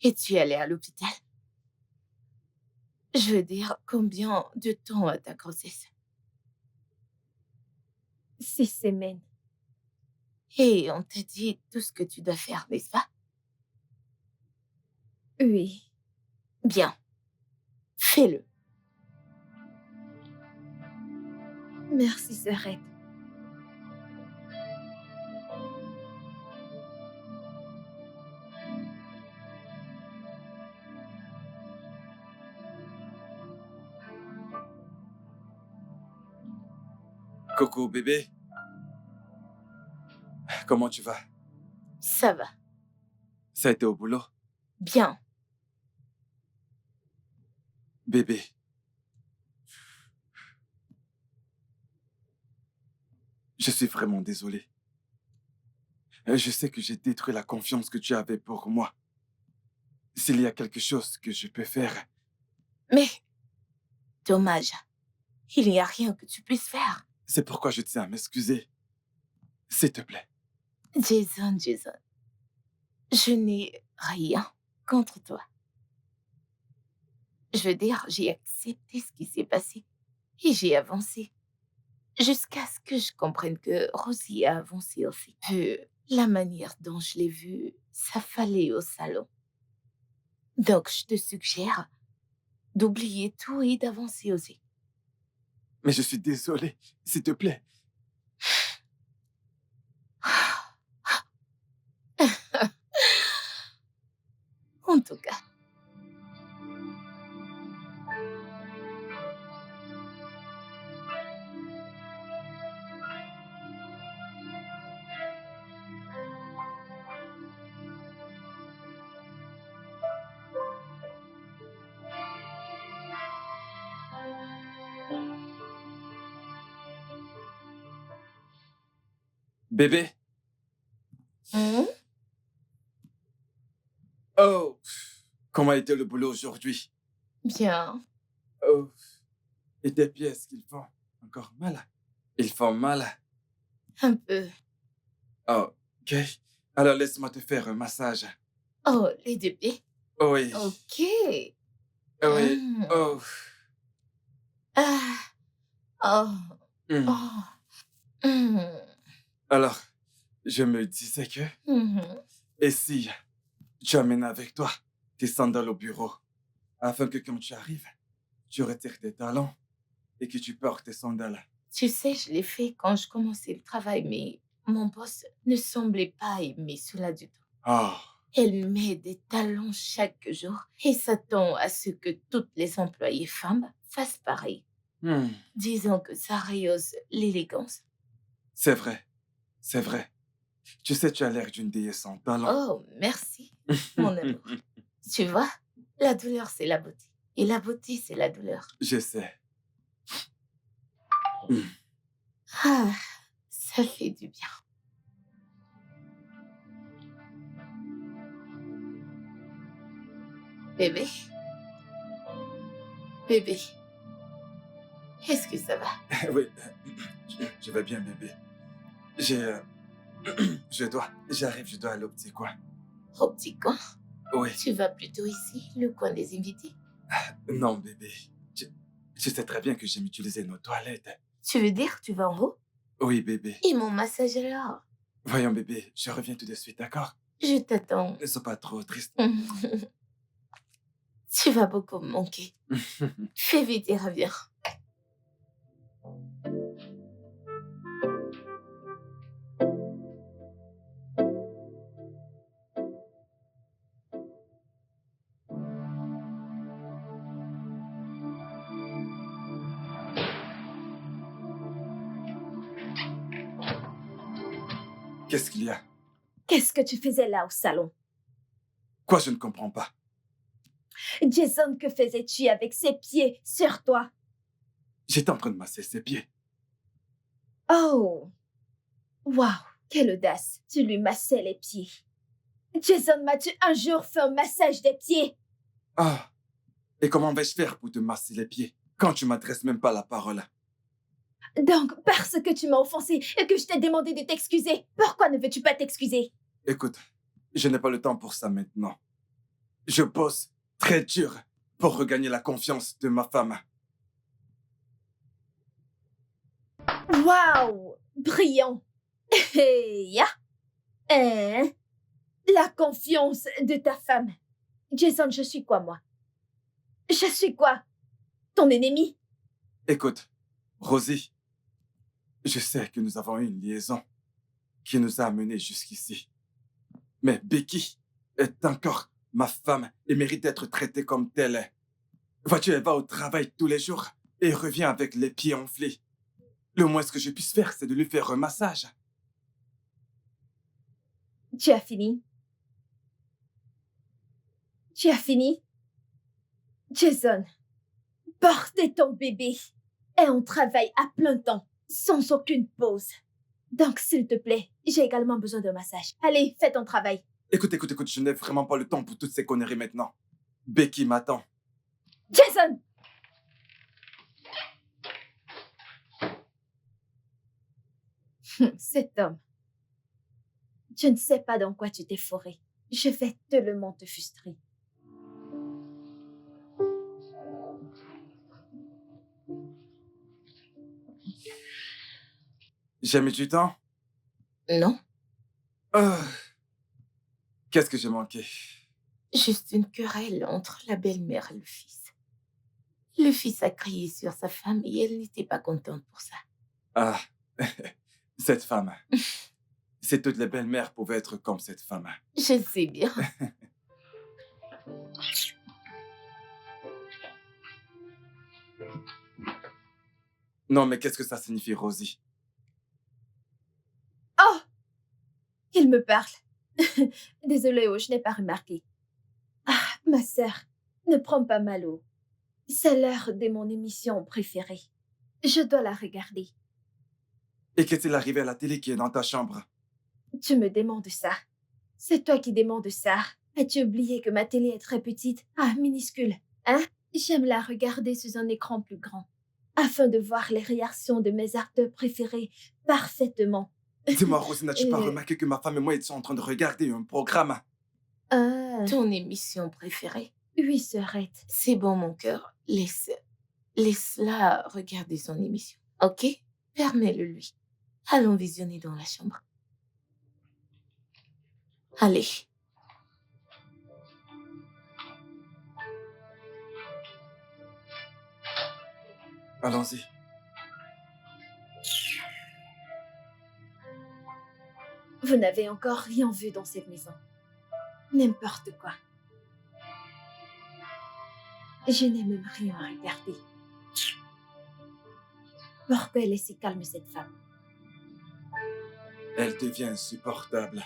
Et tu es allée à l'hôpital? Je veux dire, combien de temps a ta grossesse? 6 semaines. Et on t'a dit tout ce que tu dois faire, n'est-ce pas? Oui. Bien, fais-le. Merci, sœurette. Coco, bébé, comment tu vas? Ça va. Ça a été au boulot? Bien. Bébé, je suis vraiment désolé. Je sais que j'ai détruit la confiance que tu avais pour moi. S'il y a quelque chose que je peux faire, Mais, dommage. Il n'y a rien que tu puisses faire. c'est pourquoi je tiens à m'excuser. S'il te plaît. Jason, je n'ai rien contre toi. Je veux dire, j'ai accepté ce qui s'est passé et j'ai avancé. Jusqu'à ce que je comprenne que Rosie a avancé aussi. Vu la manière dont je l'ai vue s'affaler au salon. Donc, je te suggère d'oublier tout et d'avancer aussi. Mais je suis désolé. S'il te plaît. En tout cas. Bébé. Hum? Oh, comment a été le boulot aujourd'hui? Bien. Oh, et tes pieds, est-ce qu'ils font encore mal? Ils font mal. Un peu. Oh, ok. Alors laisse-moi te faire un massage. Oh, les deux pieds. Oui, Ok. oui, Hum. oh. Ah. Oh. Hmm. Oh. Hum. Alors, je me disais que... Mhm. Et si tu amènes avec toi tes sandales au bureau, afin que quand tu arrives, tu retires tes talons et que tu portes tes sandales. Tu sais, je l'ai fait quand je commençais le travail, mais mon boss ne semblait pas aimer cela du tout. Oh, Elle met des talons chaque jour et s'attend à ce que toutes les employées femmes fassent pareil. hmm. Disons que ça rehausse l'élégance. C'est vrai, c'est vrai. Tu sais, tu as l'air d'une déesse en talent. Oh, merci, mon amour. Tu vois, la douleur, c'est la beauté. Et la beauté, c'est la douleur. Je sais. Hmm. Ah, ça fait du bien. Bébé, bébé, est-ce que ça va? Oui, je vais bien, bébé. J'ai... J'arrive, je dois aller au petit coin. Au petit coin, Oui. tu vas plutôt ici, le coin des invités. Non, bébé. Je, je sais très bien que j'aime utiliser nos toilettes. Tu veux dire que tu vas en haut? Oui, bébé. Et mon massage alors? Voyons, bébé, je reviens tout de suite, d'accord? Je t'attends. Ne sois pas trop triste. Tu vas beaucoup me manquer. Fais vite et reviens. Qu'est-ce qu'il y a? Qu'est-ce que tu faisais là au salon? Quoi, je ne comprends pas. Jason, que faisais-tu avec ses pieds sur toi? J'étais en train de masser ses pieds. Oh, waouh, quelle audace. Tu lui massais les pieds. Jason, m'as-tu un jour fait un massage des pieds? Ah, et comment vais-je faire pour te masser les pieds quand tu m'adresses même pas la parole? Donc, parce que tu m'as offensé et que je t'ai demandé de t'excuser, pourquoi ne veux-tu pas t'excuser? Écoute, je n'ai pas le temps pour ça maintenant. Je bosse très dur pour regagner la confiance de ma femme. Waouh, brillant. Hey, ya. Hein? La confiance de ta femme. Jason, je suis quoi, moi? Je suis quoi? Ton ennemi? Écoute, Rosie, je sais que nous avons eu une liaison qui nous a amenés jusqu'ici. Mais Becky est encore ma femme et mérite d'être traitée comme telle. Vois-tu, elle va au travail tous les jours et revient avec les pieds enflés. Le moins que je puisse faire, c'est de lui faire un massage. Tu as fini? Tu as fini? Jason, porter ton bébé et on travaille à plein temps, sans aucune pause. Donc, s'il te plaît, j'ai également besoin d'un massage. Allez, fais ton travail. Écoute, je n'ai vraiment pas le temps pour toutes ces conneries maintenant. Becky m'attend. Jason! Cet homme. Je ne sais pas dans quoi tu t'es foré. Je vais tellement te frustrer. J'ai mis du temps. Non, Ah, qu'est-ce que j'ai manqué? juste une querelle entre la belle-mère et le fils. Le fils a crié sur sa femme et elle n'était pas contente pour ça. Ah, cette femme. Si toutes les belles-mères pouvaient être comme cette femme. Je sais bien. Non, mais qu'est-ce que ça signifie, Rosie? Oh! Il me parle. Désolée, oh, je n'ai pas remarqué. Ah, ma sœur, ne prends pas mal au. C'est l'heure de mon émission préférée. Je dois la regarder. Et qu'est-il arrivé à la télé qui est dans ta chambre? Tu me demandes ça. C'est toi qui demandes ça. As-tu oublié que ma télé est très petite? Ah, minuscule. Hein? J'aime la regarder sur un écran plus grand, afin de voir les réactions de mes acteurs préférés parfaitement. Dis-moi, Rosie, n'as-tu pas Euh. remarqué que ma femme et moi étions en train de regarder un programme? Ah, Ton émission préférée? oui, sœurette. C'est bon, mon cœur. Laisse-la regarder son émission. Ok? Permets-le lui. Allons visionner dans la chambre. Allez. Allons-y. Vous n'avez encore rien vu dans cette maison. N'importe quoi. Je n'ai même rien à regarder. Pourquoi elle est si calme, cette femme? Elle devient insupportable.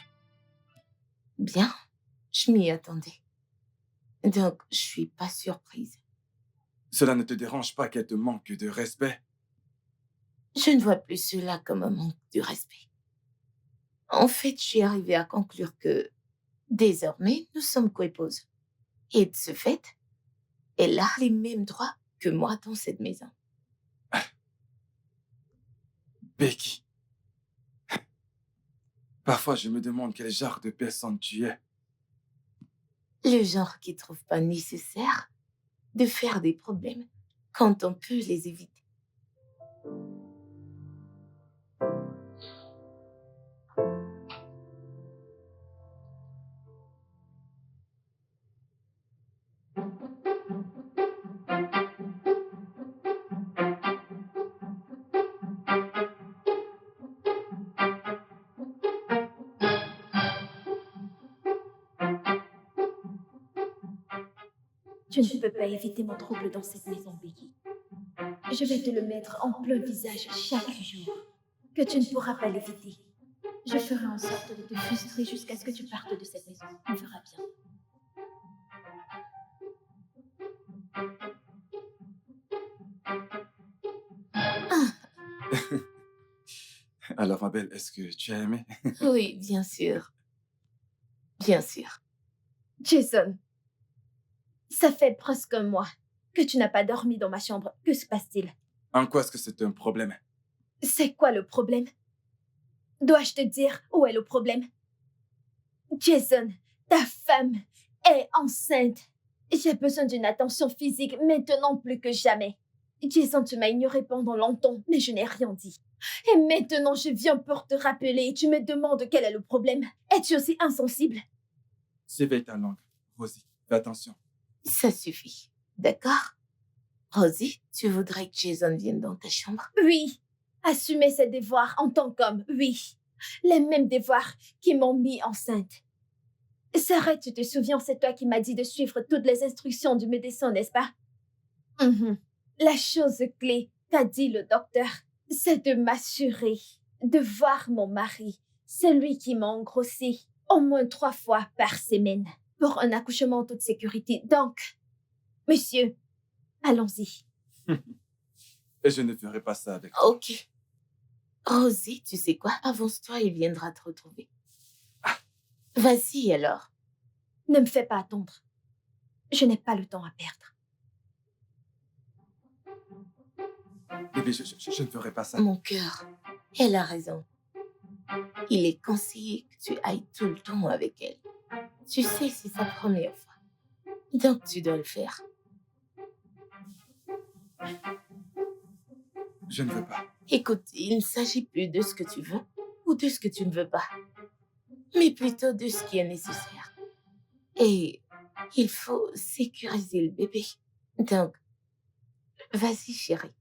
Bien, je m'y attendais. Donc, je suis pas surprise. Cela ne te dérange pas qu'elle te manque de respect? Je ne vois plus cela comme un manque de respect. En fait, je suis arrivée à conclure que, désormais, nous sommes coépouses. Et de ce fait, elle a les mêmes droits que moi dans cette maison. Becky, parfois je me demande quel genre de personne tu es. Le genre qui trouve pas nécessaire de faire des problèmes quand on peut les éviter. Tu ne peux pas éviter mon trouble dans cette maison, Becky. Je vais te le mettre en plein visage chaque jour, que tu ne pourras pas l'éviter. Je ferai en sorte de te frustrer jusqu'à ce que tu partes de cette maison. On verra bien. Alors, ma belle, est-ce que tu as aimé? Oui, bien sûr. Bien sûr. Jason, ça fait presque un mois que tu n'as pas dormi dans ma chambre. Que se passe-t-il? En quoi est-ce que c'est un problème? C'est quoi le problème? Dois-je te dire où est le problème? Jason, ta femme est enceinte. J'ai besoin d'une attention physique maintenant plus que jamais. Jason, tu m'as ignoré pendant longtemps, mais je n'ai rien dit. Et maintenant, je viens pour te rappeler et tu me demandes quel est le problème. Es-tu aussi insensible? Surveille ta langue. Rosie, fais attention. Ça suffit. D'accord? Rosie, tu voudrais que Jason vienne dans ta chambre? Oui. Assumer ses devoirs en tant qu'homme, oui. Les mêmes devoirs qui m'ont mis enceinte. Sarah, tu te souviens, c'est toi qui m'as dit de suivre toutes les instructions du médecin, n'est-ce pas? La chose clé qu'a dit le docteur, c'est de m'assurer de voir mon mari, celui qui m'a engrossé, au moins 3 fois par semaine, pour un accouchement en toute sécurité. Donc, monsieur, allons-y. Et je ne ferai pas ça avec toi. Ok. Rosie, tu sais quoi? Avance-toi, il viendra te retrouver. Vas-y alors. Ne me fais pas attendre. Je n'ai pas le temps à perdre. Bébé, je ne ferai pas ça. Mon cœur, elle a raison. Il est conseillé que tu ailles tout le temps avec elle. Tu sais, c'est sa première fois. Donc, tu dois le faire. Je ne veux pas. Écoute, il ne s'agit plus de ce que tu veux ou de ce que tu ne veux pas, mais plutôt de ce qui est nécessaire. Et il faut sécuriser le bébé. Donc, vas-y, chérie.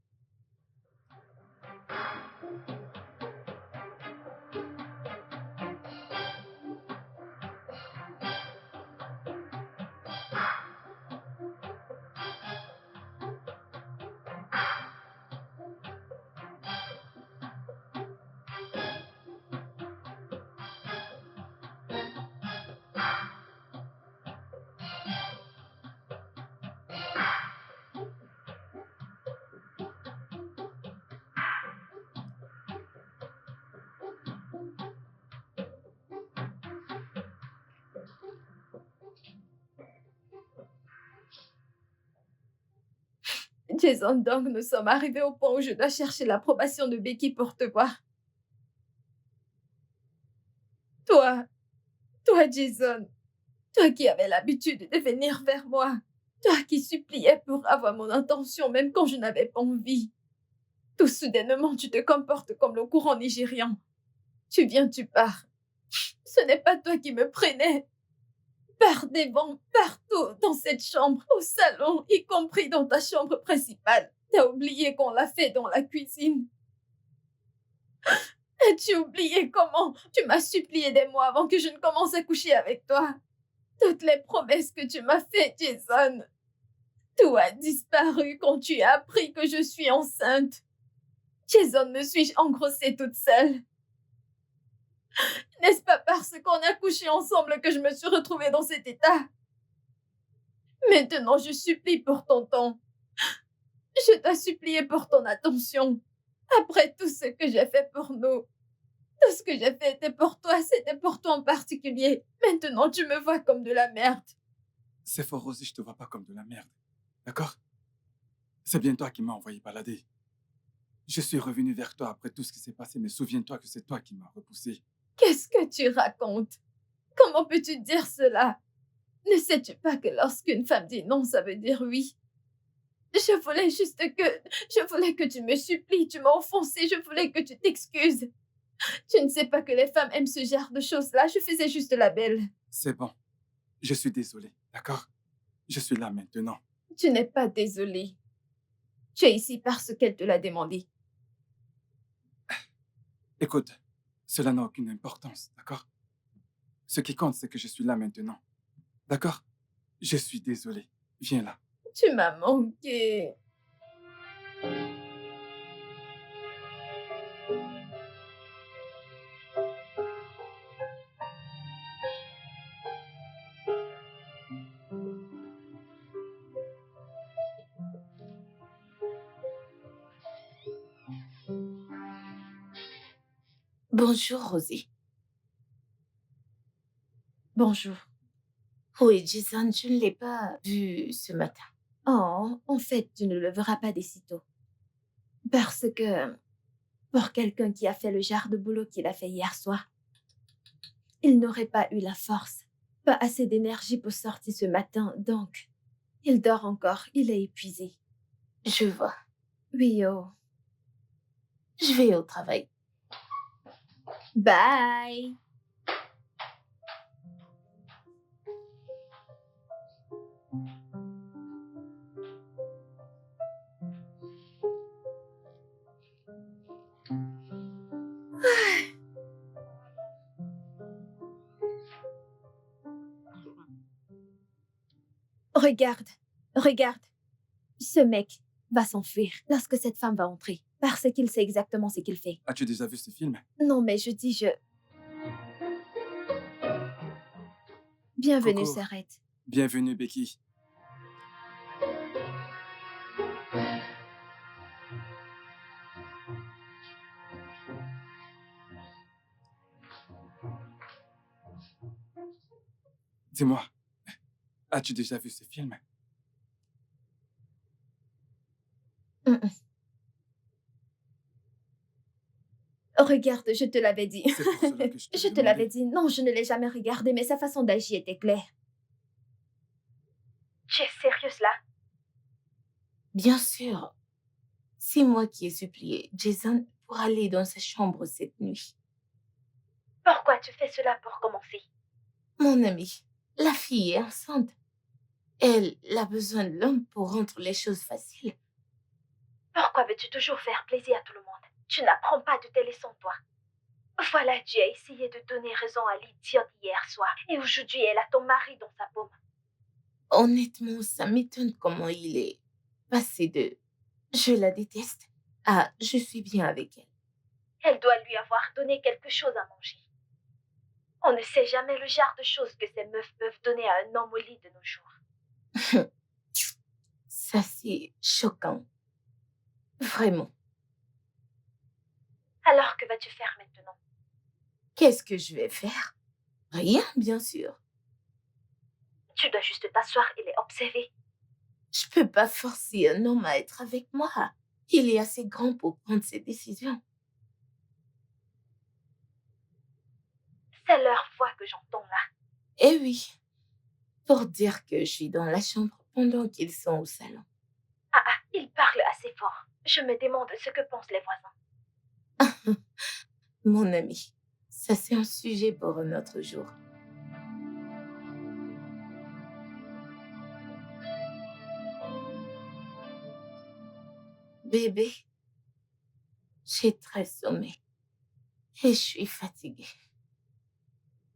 Jason, donc, nous sommes arrivés au point où je dois chercher l'approbation de Becky pour te voir. Toi, Jason, toi qui avais l'habitude de venir vers moi, toi qui suppliais pour avoir mon intention même quand je n'avais pas envie. Tout soudainement, tu te comportes comme le courant nigérian. Tu viens, tu pars. Ce n'est pas toi qui me prenais. Par des vents, partout, dans cette chambre, au salon, y compris dans ta chambre principale. T'as oublié qu'on l'a fait dans la cuisine. As-tu oublié comment tu m'as supplié des mois avant que je ne commence à coucher avec toi? Toutes les promesses que tu m'as faites, Jason. Tout a disparu quand tu as appris que je suis enceinte. Jason, me suis-je engrossée toute seule? N'est-ce pas parce qu'on a couché ensemble que je me suis retrouvée dans cet état? Maintenant, je supplie pour ton temps. Je dois supplier pour ton attention. Après tout ce que j'ai fait pour nous, tout ce que j'ai fait était pour toi, c'était pour toi en particulier. Maintenant, tu me vois comme de la merde. C'est fort, Rosie, je te vois pas comme de la merde. D'accord? C'est bien toi qui m'as envoyé balader. Je suis revenu vers toi après tout ce qui s'est passé, mais souviens-toi que c'est toi qui m'as repoussé. Qu'est-ce que tu racontes? Comment peux-tu dire cela? Ne sais-tu pas que lorsqu'une femme dit non, ça veut dire oui? Je voulais que tu me supplies, tu m'as offensé, je voulais que tu t'excuses. Tu ne sais pas que les femmes aiment ce genre de choses-là, je faisais juste la belle. C'est bon. Je suis désolé, d'accord? Je suis là maintenant. Tu n'es pas désolée. Tu es ici parce qu'elle te l'a demandé. Écoute, cela n'a aucune importance, d'accord? Ce qui compte, c'est que je suis là maintenant. D'accord? Je suis désolé. Viens là. Tu m'as manqué. Bonjour, Rosie. Bonjour. Oui, Jason, je ne l'ai pas vu ce matin. Oh, en fait, tu ne le verras pas d'ici tôt. Parce que, pour quelqu'un qui a fait le genre de boulot qu'il a fait hier soir, il n'aurait pas eu la force, pas assez d'énergie pour sortir ce matin, donc il dort encore, il est épuisé. Je vois. Oui, oh. Je vais au travail. Bye. Regarde, regarde. Ce mec va s'enfuir lorsque cette femme va entrer, parce qu'il sait exactement ce qu'il fait. As-tu déjà vu ce film? Non, mais je dis, Bienvenue, Coucou. s'arrête. Bienvenue, Becky. Dis-moi, as-tu déjà vu ce film? Regarde, je te l'avais dit. C'est pour cela que je te Je te l'avais demandais. dit. Non, je ne l'ai jamais regardé, mais sa façon d'agir était claire. Tu es sérieuse là? Bien sûr, c'est moi qui ai supplié Jason pour aller dans sa chambre cette nuit. Pourquoi tu fais cela pour commencer? Mon ami, la fille est enceinte. Elle a besoin de l'homme pour rendre les choses faciles. Pourquoi veux-tu toujours faire plaisir à tout le monde? Tu n'apprends pas de tes leçons, toi. Voilà, tu as essayé de donner raison à l'idiote hier soir, et aujourd'hui elle a ton mari dans sa paume. Honnêtement, ça m'étonne comment il est passé de je la déteste à je suis bien avec elle. Elle doit lui avoir donné quelque chose à manger. On ne sait jamais le genre de choses que ces meufs peuvent donner à un homme au lit de nos jours. Ça, c'est choquant. Vraiment. Alors que vas-tu faire maintenant? Qu'est-ce que je vais faire? Rien, bien sûr. Tu dois juste t'asseoir et les observer. Je peux pas forcer un homme à être avec moi. Il est assez grand pour prendre ses décisions. C'est leur voix que j'entends là. Eh oui, pour dire que je suis dans la chambre pendant qu'ils sont au salon. Ah, ils parlent assez fort. Je me demande ce que pensent les voisins. Mon ami, ça c'est un sujet pour un autre jour. Bébé, j'ai très sommeil et je suis fatiguée.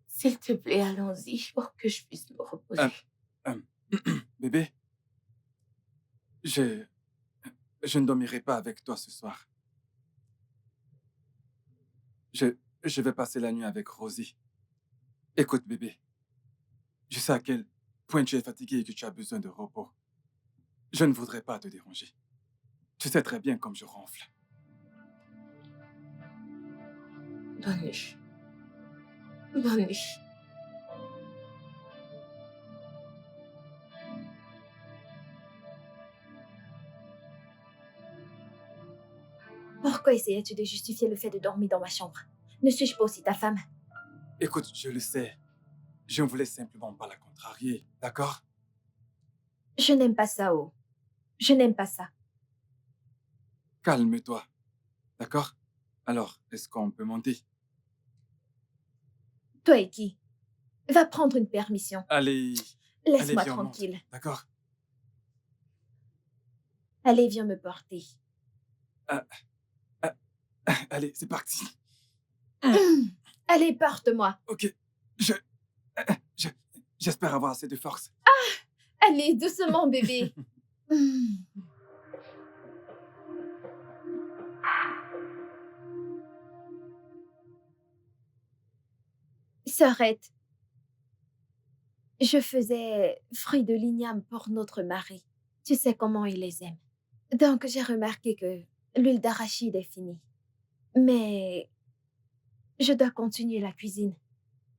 S'il te plaît, allons-y pour que je puisse me reposer. Bébé, je ne dormirai pas avec toi ce soir. Je je vais passer la nuit avec Rosie. Écoute, bébé, je sais à quel point tu es fatigué et que tu as besoin de repos. Je ne voudrais pas te déranger. Tu sais très bien comme je ronfle. Bonne nuit. Bonne nuit. Pourquoi essayais-tu de justifier le fait de dormir dans ma chambre? Ne suis-je pas aussi ta femme? Écoute, je le sais. Je ne voulais simplement pas la contrarier, d'accord? Je n'aime pas ça, oh. Je n'aime pas ça. Calme-toi, d'accord? Alors, est-ce qu'on peut monter? Toi et qui? Va prendre une permission. Allez, Laisse-moi viens, on monte, tranquille. d'accord? Allez, viens me porter. Ah, ah, allez, c'est parti. Allez, porte-moi. Ok, je, je- j'espère avoir assez de force. Allez, doucement, bébé. Sœurette, je faisais fruit de l'igname pour notre mari. Tu sais comment il les aime. Donc, j'ai remarqué que l'huile d'arachide est finie. Mais je dois continuer la cuisine.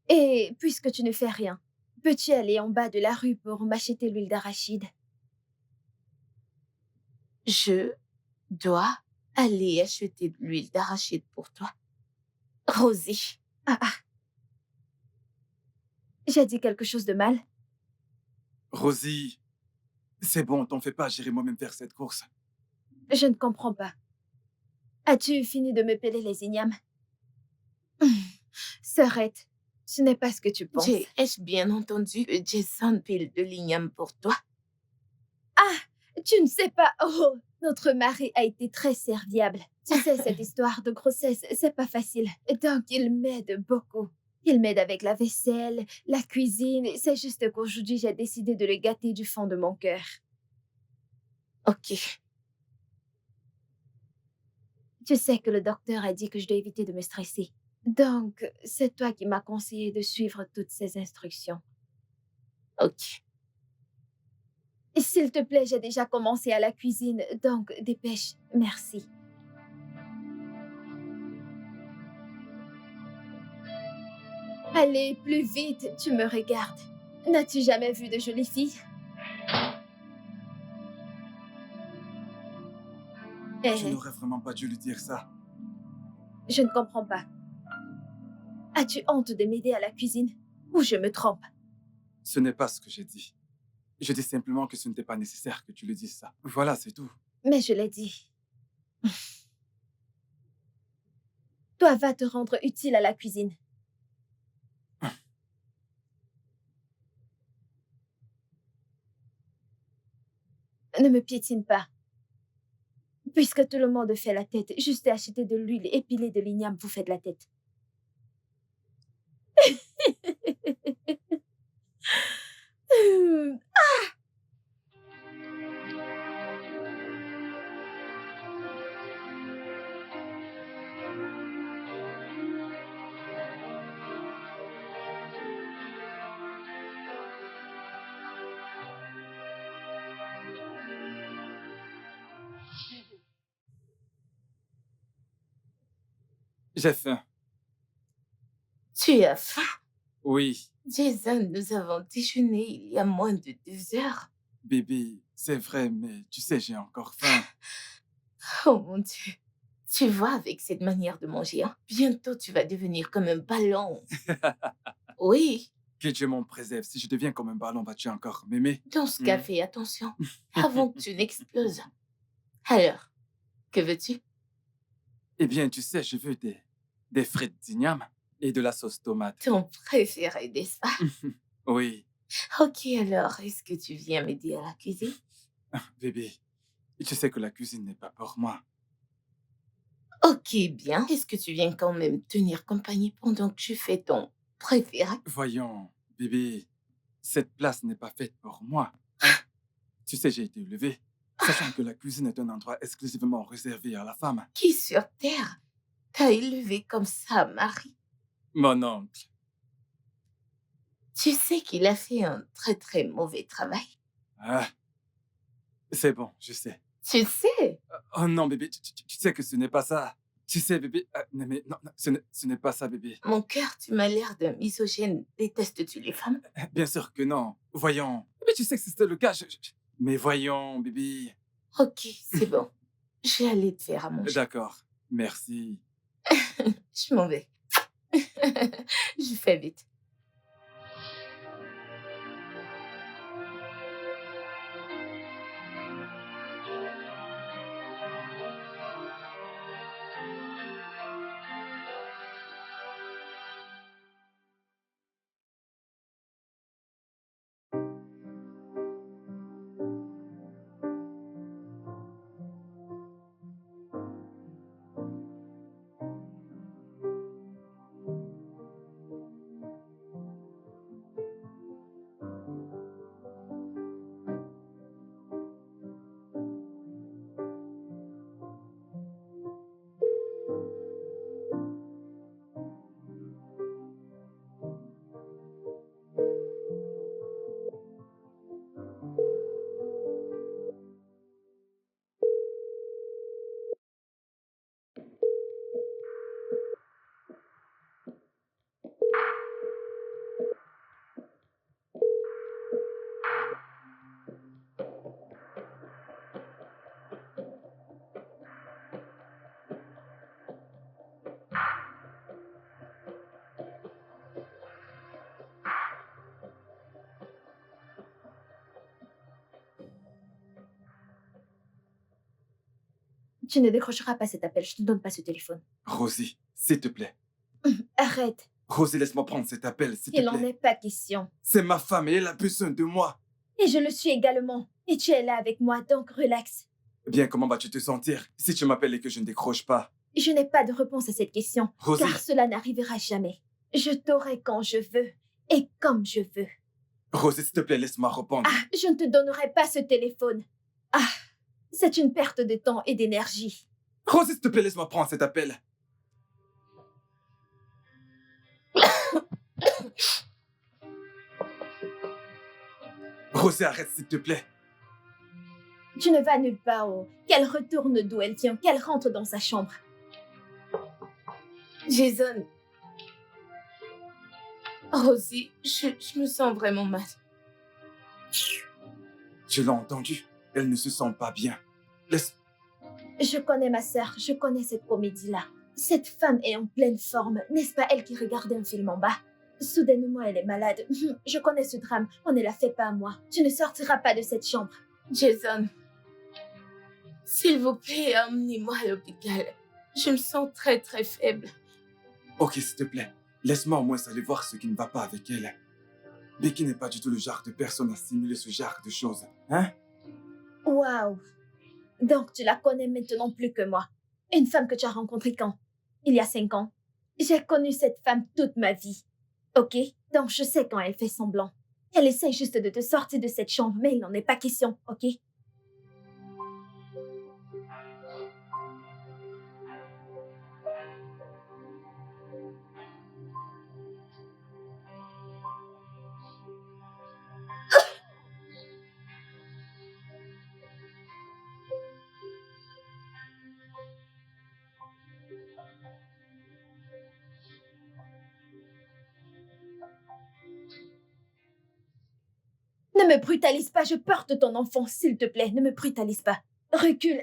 Et puisque tu ne fais rien, peux-tu aller en bas de la rue pour m'acheter l'huile d'arachide? Je dois aller acheter de l'huile d'arachide pour toi. Rosie, Ah, ah. J'ai dit quelque chose de mal? Rosie, c'est bon, t'en fais pas, j'irai moi-même faire cette course. Je ne comprends pas. As-tu fini de me peler les ignames? Sœurette, ce n'est pas ce que tu penses. ai-je bien entendu que Jason pile de l'igname pour toi? Tu ne sais pas. Oh, notre mari a été très serviable. Tu sais, cette histoire de grossesse, c'est pas facile. Donc, il m'aide beaucoup. Il m'aide avec la vaisselle, la cuisine. C'est juste qu'aujourd'hui, j'ai décidé de le gâter du fond de mon cœur. Ok. Tu sais que le docteur a dit que je dois éviter de me stresser. Donc, c'est toi qui m'as conseillé de suivre toutes ces instructions. Ok. Et s'il te plaît, j'ai déjà commencé à la cuisine, donc dépêche. Merci. Allez, plus vite, tu me regardes. N'as-tu jamais vu de jolies filles? Tu n'aurais vraiment pas dû lui dire ça. Je ne comprends pas. As-tu honte de m'aider à la cuisine? Ou je me trompe? Ce n'est pas ce que j'ai dit. Je dis simplement que ce n'était pas nécessaire que tu lui dises ça. Voilà, c'est tout. Mais je l'ai dit. Toi, va te rendre utile à la cuisine. Ne me piétine pas. Puisque tout le monde fait la tête, juste acheter de l'huile et piler de l'igname, vous faites la tête. J'ai faim. Tu as faim? Oui, Jason, nous avons déjeuné il y a moins de 2 heures. bébé, c'est vrai, mais tu sais, j'ai encore faim. Oh mon Dieu. Tu vois, avec cette manière de manger, hein, bientôt tu vas devenir comme un ballon. Oui, Que Dieu m'en préserve. Si je deviens comme un ballon, vas-tu encore m'aimer? dans ce cas, fais attention, avant que tu n'exploses. Alors, que veux-tu? Eh bien, tu sais, je veux des frites d'igname et de la sauce tomate. Ton préféré, n'est-ce pas? Oui, Ok, alors, est-ce que tu viens m'aider à la cuisine? bébé, tu sais que la cuisine n'est pas pour moi. Ok, bien. Est-ce que tu viens quand même tenir compagnie pendant que je fais ton préféré? Voyons, bébé, cette place n'est pas faite pour moi. Hein? Tu sais, j'ai été élevé, sachant que la cuisine est un endroit exclusivement réservé à la femme. Qui sur Terre T'as élevé comme ça, Marie. Mon oncle. Tu sais qu'il a fait un très très mauvais travail. Ah, c'est bon, je sais. Tu sais, Oh non, bébé, tu sais que ce n'est pas ça. Tu sais, bébé, non, mais non, non, ce n'est pas ça, bébé. mon cœur, tu m'as l'air d'un misogyne. Détestes-tu les femmes? Bien sûr que non. Voyons. Mais tu sais que c'était le cas. Mais voyons, bébé. Ok, c'est bon. Je vais aller te faire à manger. D'accord. Merci. Je m'en vais. Je fais vite. Tu ne décrocheras pas cet appel, je ne te donne pas ce téléphone. Rosie, s'il te plaît. Arrête, Rosie, laisse-moi prendre cet appel, s'il te il n'en plaît. est pas question. C'est ma femme et elle a besoin de moi. Et je le suis également. Et tu es là avec moi, donc relax. Bien, comment vas-tu te sentir si tu m'appelles et que je ne décroche pas? Je n'ai pas de réponse à cette question, Rosie, car cela n'arrivera jamais. Je t'aurai quand je veux et comme je veux. Rosie, s'il te plaît, laisse-moi répondre. Ah, je ne te donnerai pas ce téléphone. Ah, c'est une perte de temps et d'énergie. Rosie, s'il te plaît, laisse-moi prendre cet appel. Rosie, arrête, s'il te plaît. Tu ne vas nulle part, oh. Qu'elle retourne d'où elle vient, qu'elle rentre dans sa chambre. Jason. Rosie, je me sens vraiment mal. Tu l'as entendu? Elle ne se sent pas bien. Laisse... Je connais ma sœur, je connais cette comédie-là. Cette femme est en pleine forme, n'est-ce pas elle qui regardait un film en bas? Soudainement, elle est malade. Je connais ce drame, on ne l'a fait pas à moi. Tu ne sortiras pas de cette chambre. Jason, s'il vous plaît, emmenez-moi à l'hôpital. Je me sens très très faible. Ok, s'il te plaît. Laisse-moi au moins aller voir ce qui ne va pas avec elle. Becky n'est pas du tout le genre de personne à simuler ce genre de choses. Hein? Waouh! Donc tu la connais maintenant plus que moi. Une femme que tu as rencontrée quand? Il y a 5 ans. J'ai connu cette femme toute ma vie. Ok? Donc je sais quand elle fait semblant. Elle essaie juste de te sortir de cette chambre, mais il n'en est pas question, ok? Ne me brutalise pas, je porte ton enfant, s'il te plaît, ne me brutalise pas. Recule,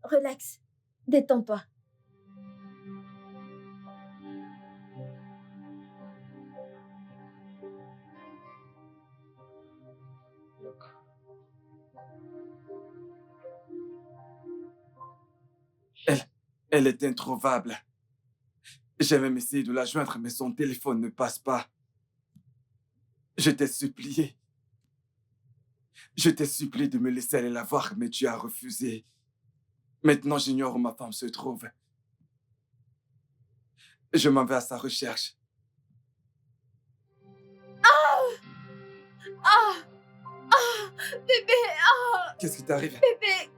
relax. Détends-toi. Elle est introuvable. J'ai même essayé de la joindre, mais son téléphone ne passe pas. Je t'ai supplié. Je t'ai supplié de me laisser aller la voir, mais tu as refusé. Maintenant, j'ignore où ma femme se trouve. Je m'en vais à sa recherche. Ah! Ah! Bébé! Ah! Qu'est-ce qui t'arrive? Bébé!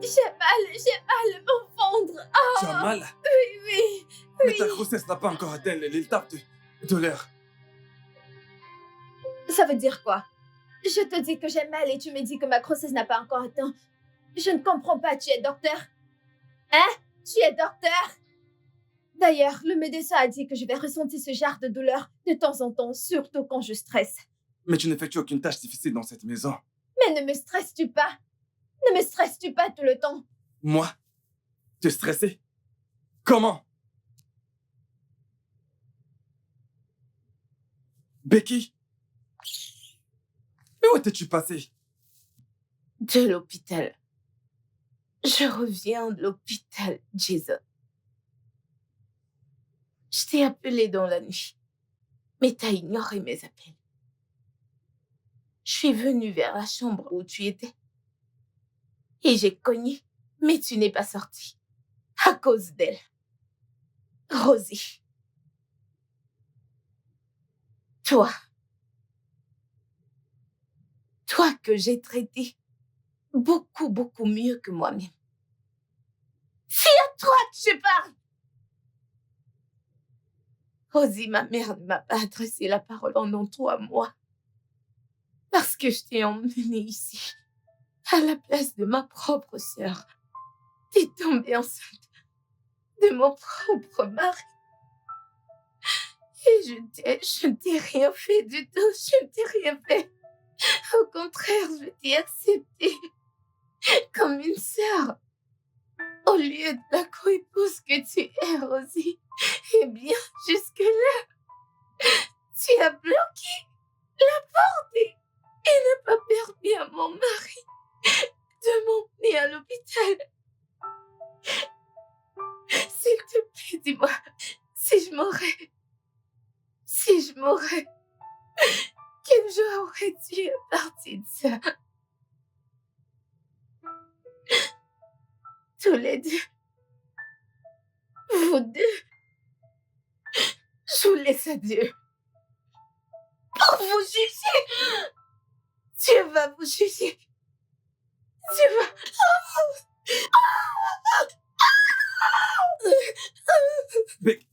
J'ai mal au ventre. Tu as mal? Oui, oui. Mais ta grossesse n'a pas encore atteint l'étape de douleur. Ça veut dire quoi? Je te dis que j'ai mal et tu me dis que ma grossesse n'a pas encore atteint. Je ne comprends pas, tu es docteur? Hein? Tu es docteur? D'ailleurs, le médecin a dit que je vais ressentir ce genre de douleur de temps en temps, surtout quand je stresse. Mais tu n'effectues aucune tâche difficile dans cette maison. Mais ne me stresses-tu pas? Ne me stresses-tu pas tout le temps? Moi? Tu es stressé? Comment? Becky? Mais où étais-tu passé? De l'hôpital. Je reviens de l'hôpital, Jason. Je t'ai appelé dans la nuit, mais t'as ignoré mes appels. Je suis venue vers la chambre où tu étais. Et j'ai cogné, mais tu n'es pas sortie. À cause d'elle. Rosie. Toi. Toi que j'ai traité beaucoup, beaucoup mieux que moi-même. C'est à toi que je parle. Rosie, ma mère ne m'a pas adressé la parole pendant 3 mois. Parce que je t'ai emmenée ici, à la place de ma propre sœur. T'es tombée enceinte de mon propre mari. Et je ne t'ai rien fait du tout, je ne t'ai rien fait. Au contraire, je t'ai acceptée comme une sœur. Au lieu de la co-épouse que tu es, Rosie. Eh bien, jusque-là, tu as bloqué la porte et n'as pas permis à mon mari de m'emmener à l'hôpital. S'il te plaît, dis-moi, si je mourais, quel jour aurais-tu à partir de ça? Tous les deux, vous deux, je vous laisse à Dieu pour vous juger. Dieu va vous juger. Dieu va... Becky.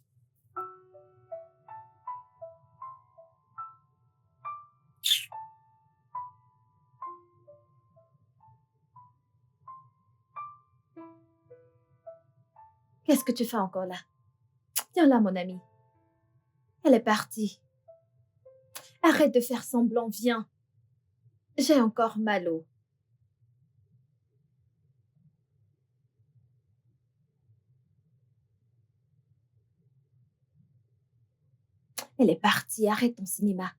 Qu'est-ce que tu fais encore là? Viens là, mon ami. Elle est partie. Arrête de faire semblant, viens. J'ai encore mal au... Elle est partie, arrête ton cinéma.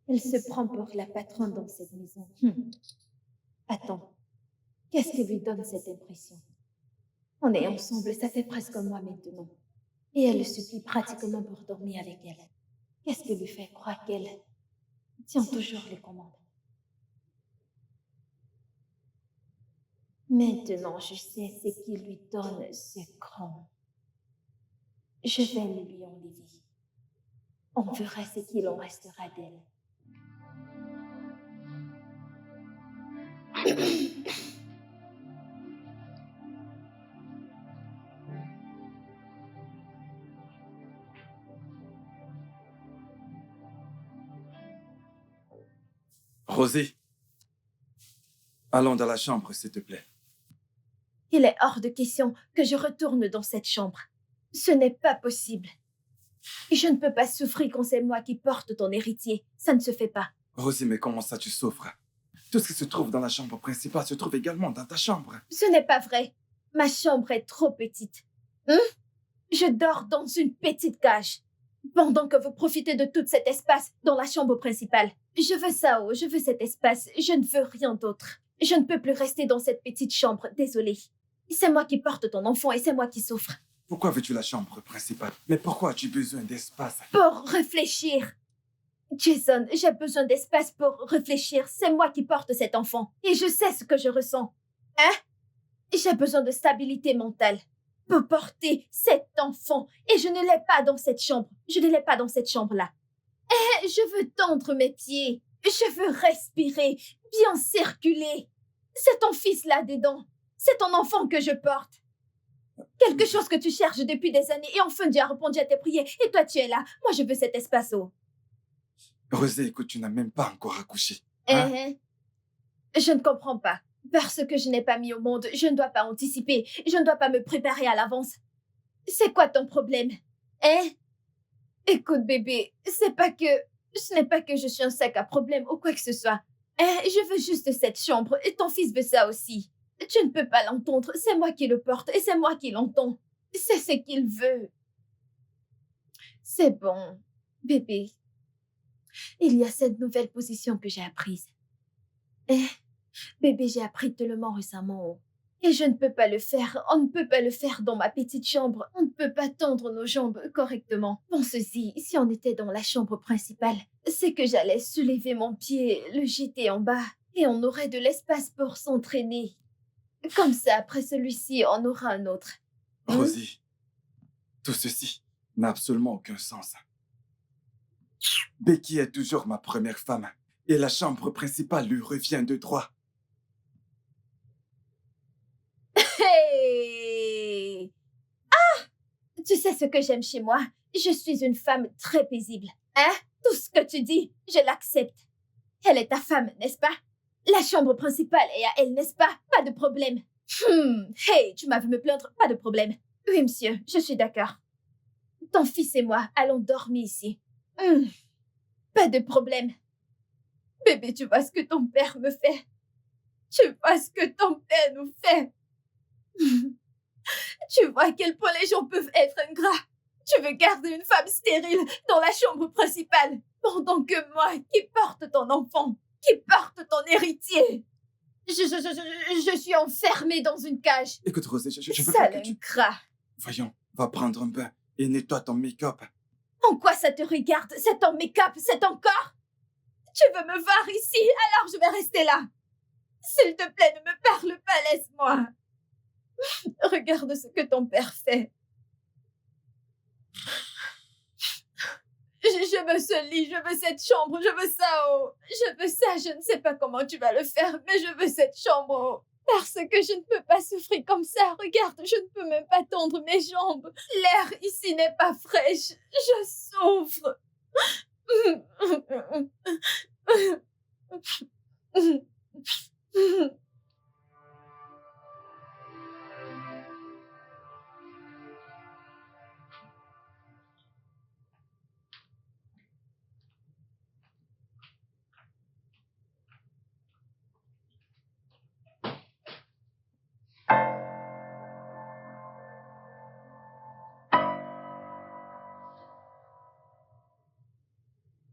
Elle se prend pour la patronne dans cette maison. Attends, qu'est-ce qui lui donne cette impression? On est ensemble, ça fait presque un mois maintenant. Et elle le supplie pratiquement pour dormir avec elle. Qu'est-ce qui lui fait croire qu'elle tient toujours les commandes? Maintenant, je sais ce qui lui donne ce cran. Je vais le lui enlever. On verra ce qu'il en restera d'elle. Rosie, allons dans la chambre, s'il te plaît. Il est hors de question que je retourne dans cette chambre. Ce n'est pas possible. Je ne peux pas souffrir quand c'est moi qui porte ton héritier. Ça ne se fait pas. Rosie, mais comment ça tu souffres? Tout ce qui se trouve dans la chambre principale se trouve également dans ta chambre. Ce n'est pas vrai. Ma chambre est trop petite. Je dors dans une petite cage. Pendant que vous profitez de tout cet espace dans la chambre principale. Je veux ça, je veux cet espace. Je ne veux rien d'autre. Je ne peux plus rester dans cette petite chambre. Désolée. C'est moi qui porte ton enfant et c'est moi qui souffre. Pourquoi veux-tu la chambre principale? Mais pourquoi as-tu besoin d'espace? Pour réfléchir. Jason, j'ai besoin d'espace pour réfléchir. C'est moi qui porte cet enfant. Et je sais ce que je ressens. J'ai besoin de stabilité mentale. peut porter cet enfant. Et je ne l'ai pas dans cette chambre. Je ne l'ai pas dans cette chambre-là. Et je veux tendre mes pieds. Je veux respirer, bien circuler. C'est ton fils là-dedans. C'est ton enfant que je porte. Quelque chose que tu cherches depuis des années. Et enfin, Dieu a répondu à tes prières. Et toi, tu es là. Moi, je veux cet espace-haut. Rosé, écoute, tu n'as même pas encore accouché. Hein? Je ne comprends pas. Parce que je n'ai pas mis au monde, je ne dois pas anticiper. Je ne dois pas me préparer à l'avance. C'est quoi ton problème? Écoute, bébé, ce n'est pas que je suis un sac à problème ou quoi que ce soit. Je veux juste cette chambre et ton fils veut ça aussi. Tu ne peux pas l'entendre, c'est moi qui le porte et c'est moi qui l'entends. C'est ce qu'il veut. C'est bon, bébé. Il y a cette nouvelle position que j'ai apprise. Bébé, j'ai appris tellement récemment. Et je ne peux pas le faire. On ne peut pas le faire dans ma petite chambre. On ne peut pas tendre nos jambes correctement. Pense-y, si on était dans la chambre principale, c'est que j'allais soulever mon pied, le jeter en bas, et on aurait de l'espace pour s'entraîner. Comme ça, après celui-ci, on aura un autre. Rosie, tout ceci n'a absolument aucun sens. Becky est toujours ma première femme, et la chambre principale lui revient de droit. Hey! Ah! Tu sais ce que j'aime chez moi? Je suis une femme très paisible. Tout ce que tu dis, je l'accepte. Elle est ta femme, n'est-ce pas? La chambre principale est à elle, n'est-ce pas? Pas de problème. Hey, tu m'as vu me plaindre? Pas de problème. Oui, monsieur, je suis d'accord. Ton fils et moi allons dormir ici. Pas de problème. Bébé, tu vois ce que ton père me fait? Tu vois ce que ton père nous fait? Tu vois à quel point les gens peuvent être ingrats. Tu veux garder une femme stérile dans la chambre principale, pendant que moi, qui porte ton enfant, qui porte ton héritier, je suis enfermée dans une cage. Écoute, Rosé, je veux pas Sale que tu... ingrat. Voyons, va prendre un bain et nettoie ton make-up. En quoi ça te regarde? C'est ton make-up, c'est ton corps? Tu veux me voir ici, alors je vais rester là. S'il te plaît, ne me parle pas, laisse-moi. Regarde ce que ton père fait. Je veux ce lit, je veux cette chambre, je veux ça, oh. Je veux ça, je ne sais pas comment tu vas le faire, mais je veux cette chambre, oh. Parce que je ne peux pas souffrir comme ça. Regarde, je ne peux même pas tendre mes jambes. L'air ici n'est pas fraîche. Je souffre.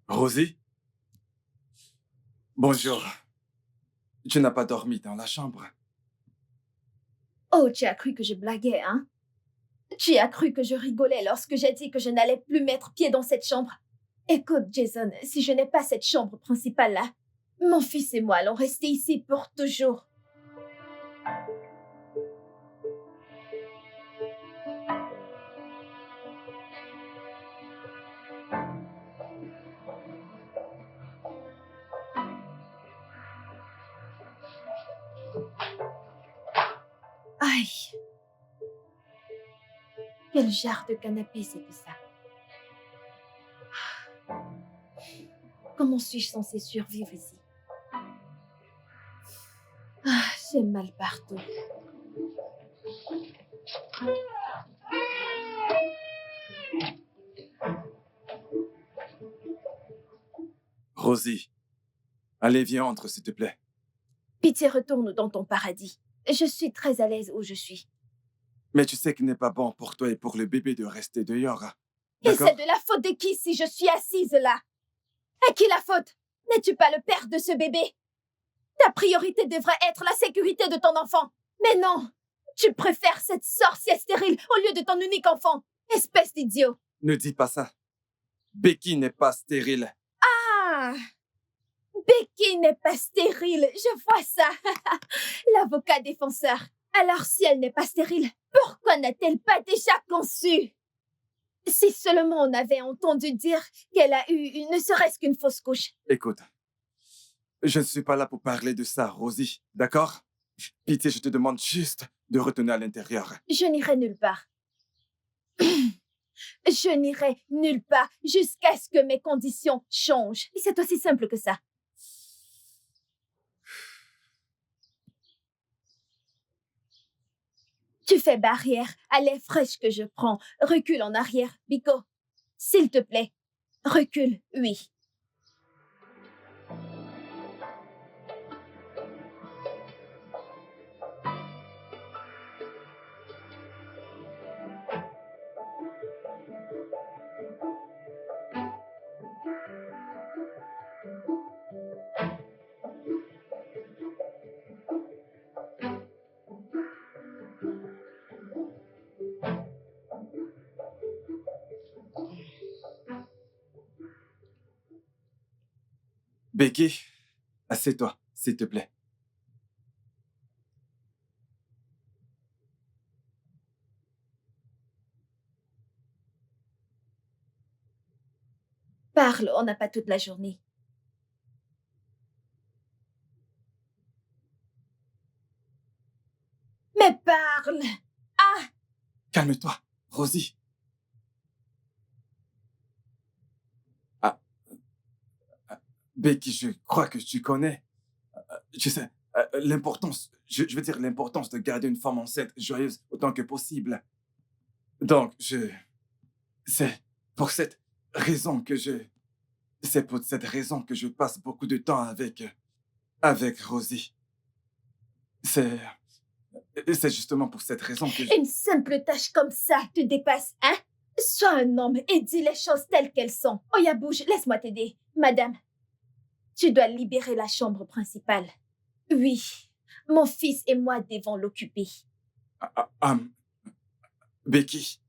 Rosie? Bonjour. Tu n'as pas dormi dans la chambre? Oh, tu as cru que je blaguais, hein? Tu as cru que je rigolais lorsque j'ai dit que je n'allais plus mettre pied dans cette chambre? Écoute, Jason, si je n'ai pas cette chambre principale-là, mon fils et moi allons rester ici pour toujours. Aïe! Quel genre de canapé c'est que ça? Comment suis-je censée survivre ici? J'ai mal partout. Rosie, allez, viens, entre, s'il te plaît. Pitié, retourne dans ton paradis. Je suis très à l'aise où je suis. Mais tu sais qu'il n'est pas bon pour toi et pour le bébé de rester dehors. Et D'accord? c'est de la faute de qui si je suis assise là? À qui la faute? N'es-tu pas le père de ce bébé? Ta priorité devrait être la sécurité de ton enfant. Mais non, tu préfères cette sorcière stérile au lieu de ton unique enfant. Espèce d'idiot. Ne dis pas ça. Becky n'est pas stérile. Ah! Becky n'est pas stérile, je vois ça. L'avocat défenseur. Alors si elle n'est pas stérile, pourquoi n'a-t-elle pas déjà conçu? Si seulement on avait entendu dire qu'elle a eu ne serait-ce qu'une fausse couche. Écoute, je ne suis pas là pour parler de ça, Rosie, d'accord? Pitié, je te demande juste de retourner à l'intérieur. Je n'irai nulle part. Je n'irai nulle part jusqu'à ce que mes conditions changent. Et c'est aussi simple que ça. Tu fais barrière à l'air fraîche que je prends. Recule en arrière, Biko. S'il te plaît. Recule, oui. Becky, assieds-toi, s'il te plaît. Parle, on n'a pas toute la journée. Mais parle! Calme-toi, Rosie. Ah, Becky, je crois que tu connais. Tu sais, l'importance, je veux dire l'importance de garder une femme enceinte joyeuse autant que possible. Donc, c'est pour cette raison que c'est pour cette raison que je passe beaucoup de temps avec Rosie. C'est justement pour cette raison que Une simple tâche comme ça te dépasse, hein? Sois un homme et dis les choses telles qu'elles sont. Oya, bouge, laisse-moi t'aider. Madame, tu dois libérer la chambre principale. Oui, mon fils et moi devons l'occuper. Becky,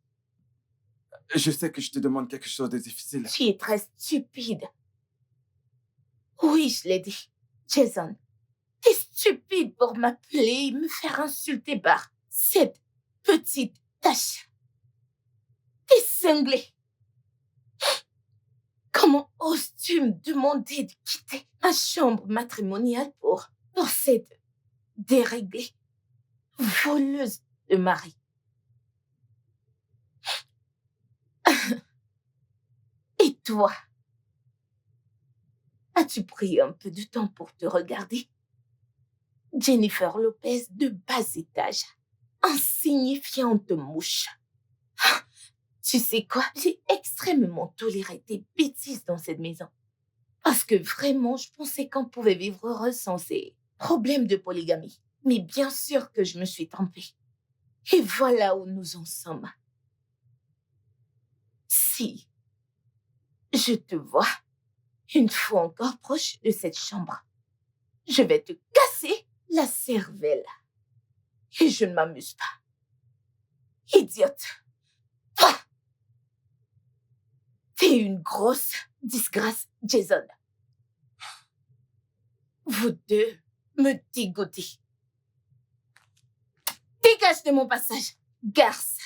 je sais que je te demande quelque chose de difficile. Tu es très stupide. Oui, je l'ai dit. Jason, t'es stupide pour m'appeler et me faire insulter par cette petite tâche. T'es cinglé. Comment oses-tu me demander de quitter ma chambre matrimoniale pour cette déréglée, voleuse de mari? Et toi, as-tu pris un peu de temps pour te regarder? Jennifer Lopez de bas étage, insignifiante mouche. Tu sais quoi? J'ai extrêmement toléré tes bêtises dans cette maison. Parce que vraiment, je pensais qu'on pouvait vivre heureux sans ces problèmes de polygamie. Mais bien sûr que je me suis trompée. Et voilà où nous en sommes. Si je te vois une fois encore proche de cette chambre, je vais te casser la cervelle. Et je ne m'amuse pas. Idiote. Toi, t'es une grosse disgrâce, Jason. Vous deux me dégoûtez. Dégage de mon passage, garce.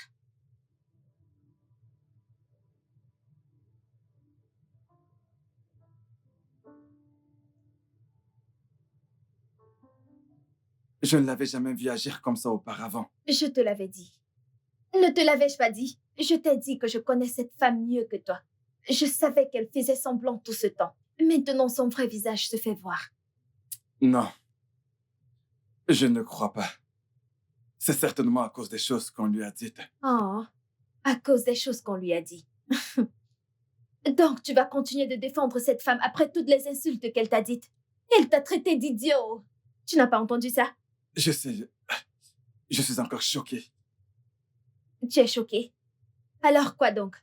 Je ne l'avais jamais vu agir comme ça auparavant. Je te l'avais dit. Ne te l'avais-je pas dit? Je t'ai dit que je connais cette femme mieux que toi. Je savais qu'elle faisait semblant tout ce temps. Maintenant, son vrai visage se fait voir. Non. Je ne crois pas. C'est certainement à cause des choses qu'on lui a dites. Oh, à cause des choses qu'on lui a dit. Donc, tu vas continuer de défendre cette femme après toutes les insultes qu'elle t'a dites. Elle t'a traité d'idiot. Tu n'as pas entendu ça? Je sais. Je suis encore choqué. Tu es choqué. Alors quoi donc?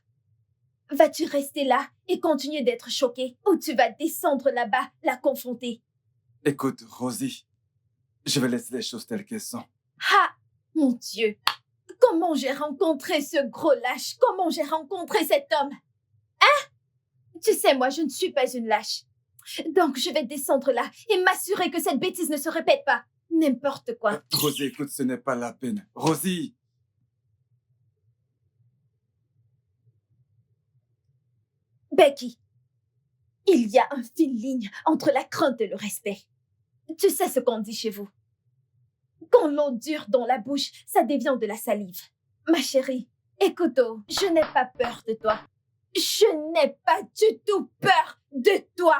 Vas-tu rester là et continuer d'être choqué ou tu vas descendre là-bas, la confronter? Écoute, Rosie, je vais laisser les choses telles qu'elles sont. Ah, mon Dieu! Comment j'ai rencontré ce gros lâche? Comment j'ai rencontré cet homme? Hein? Tu sais, moi, je ne suis pas une lâche. Donc, je vais descendre là et m'assurer que cette bêtise ne se répète pas. N'importe quoi. Rosie, écoute, ce n'est pas la peine. Rosie! Becky, il y a une fine ligne entre la crainte et le respect. Tu sais ce qu'on dit chez vous. Quand l'eau dure dans la bouche, ça devient de la salive. Ma chérie, écoute, je n'ai pas peur de toi. Je n'ai pas du tout peur de toi.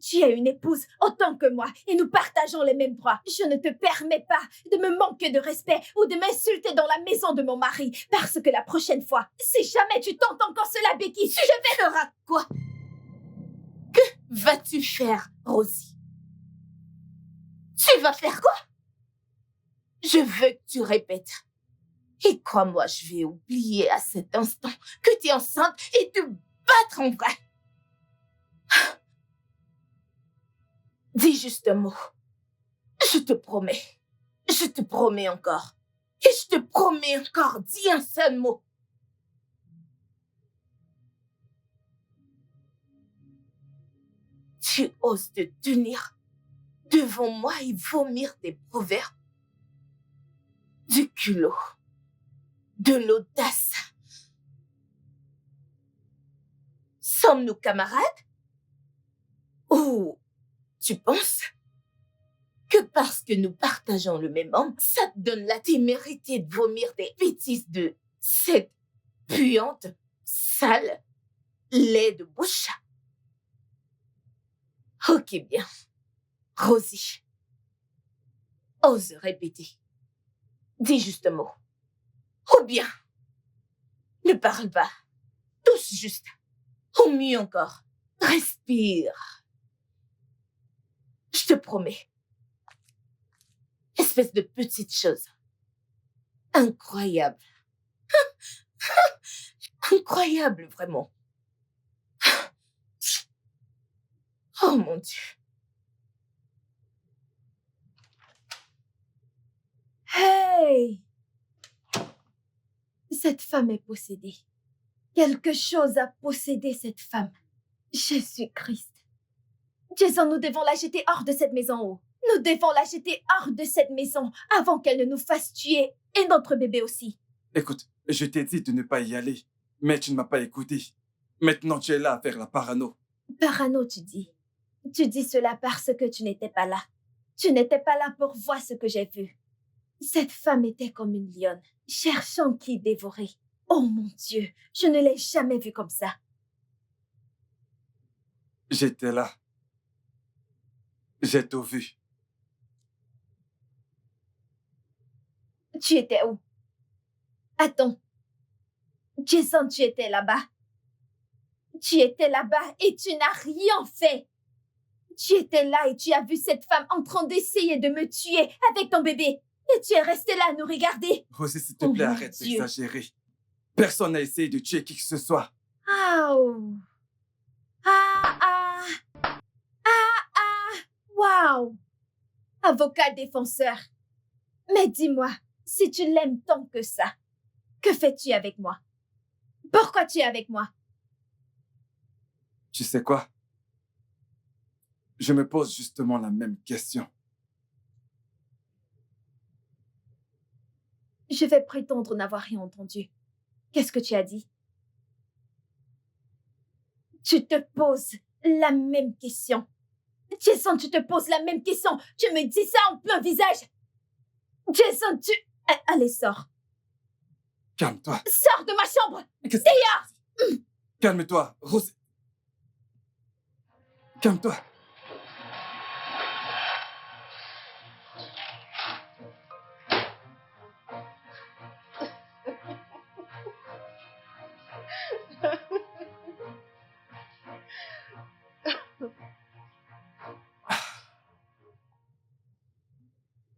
Tu es une épouse autant que moi et nous partageons les mêmes droits. Je ne te permets pas de me manquer de respect ou de m'insulter dans la maison de mon mari parce que la prochaine fois, si jamais tu tentes encore cela, Becky, Tu feras quoi? Que vas-tu faire, Rosie? Tu vas faire quoi? Je veux que tu répètes. Et crois-moi, je vais oublier à cet instant que tu es enceinte et te battre en vrai. Dis juste un mot. Je te promets. Je te promets encore. Et je te promets encore. Dis un seul mot. Tu oses te tenir devant moi et vomir des proverbes, du culot, de l'audace. Sommes-nous camarades? Ou tu penses que parce que nous partageons le même homme, ça te donne la témérité de vomir des bêtises de cette puante, sale, lait de bouche? Ok, bien. Rosie, ose répéter. Dis juste un mot. Ou bien, ne parle pas. Touche juste. Ou mieux encore, respire. Je te promets. Espèce de petite chose. Incroyable. Incroyable, vraiment. Oh mon Dieu. Hey! Cette femme est possédée. Quelque chose a possédé cette femme. Jésus-Christ. Jason, nous devons la jeter hors de cette maison. Nous devons la jeter hors de cette maison avant qu'elle ne nous fasse tuer et notre bébé aussi. Écoute, je t'ai dit de ne pas y aller, mais tu ne m'as pas écouté. Maintenant, tu es là à faire la parano. Parano, tu dis. Tu dis cela parce que tu n'étais pas là. Tu n'étais pas là pour voir ce que j'ai vu. Cette femme était comme une lionne, cherchant qui dévorer. Oh mon Dieu, je ne l'ai jamais vue comme ça. J'étais là. J'ai tout vu. Tu étais où? Attends. Jason, tu étais là-bas. Tu étais là-bas et tu n'as rien fait. Tu étais là et tu as vu cette femme en train d'essayer de me tuer avec ton bébé. Et tu es resté là à nous regarder. Rosie, s'il te Oh plaît, mon arrête Dieu. d'exagérer. Personne n'a essayé de tuer qui que ce soit. Oh. Ah. Wow. Avocat défenseur. Mais dis-moi, si tu l'aimes tant que ça, que fais-tu avec moi? Pourquoi tu es avec moi? Tu sais quoi? Je me pose justement la même question. Je vais prétendre n'avoir rien entendu. Qu'est-ce que tu as dit? Tu te poses la même question. Jason, tu te poses la même question. Tu me dis ça en plein visage. Jason, tu... Allez, sors. Calme-toi. Sors de ma chambre. Qu'est-ce que- Dehors. Calme-toi, Rosie. Calme-toi.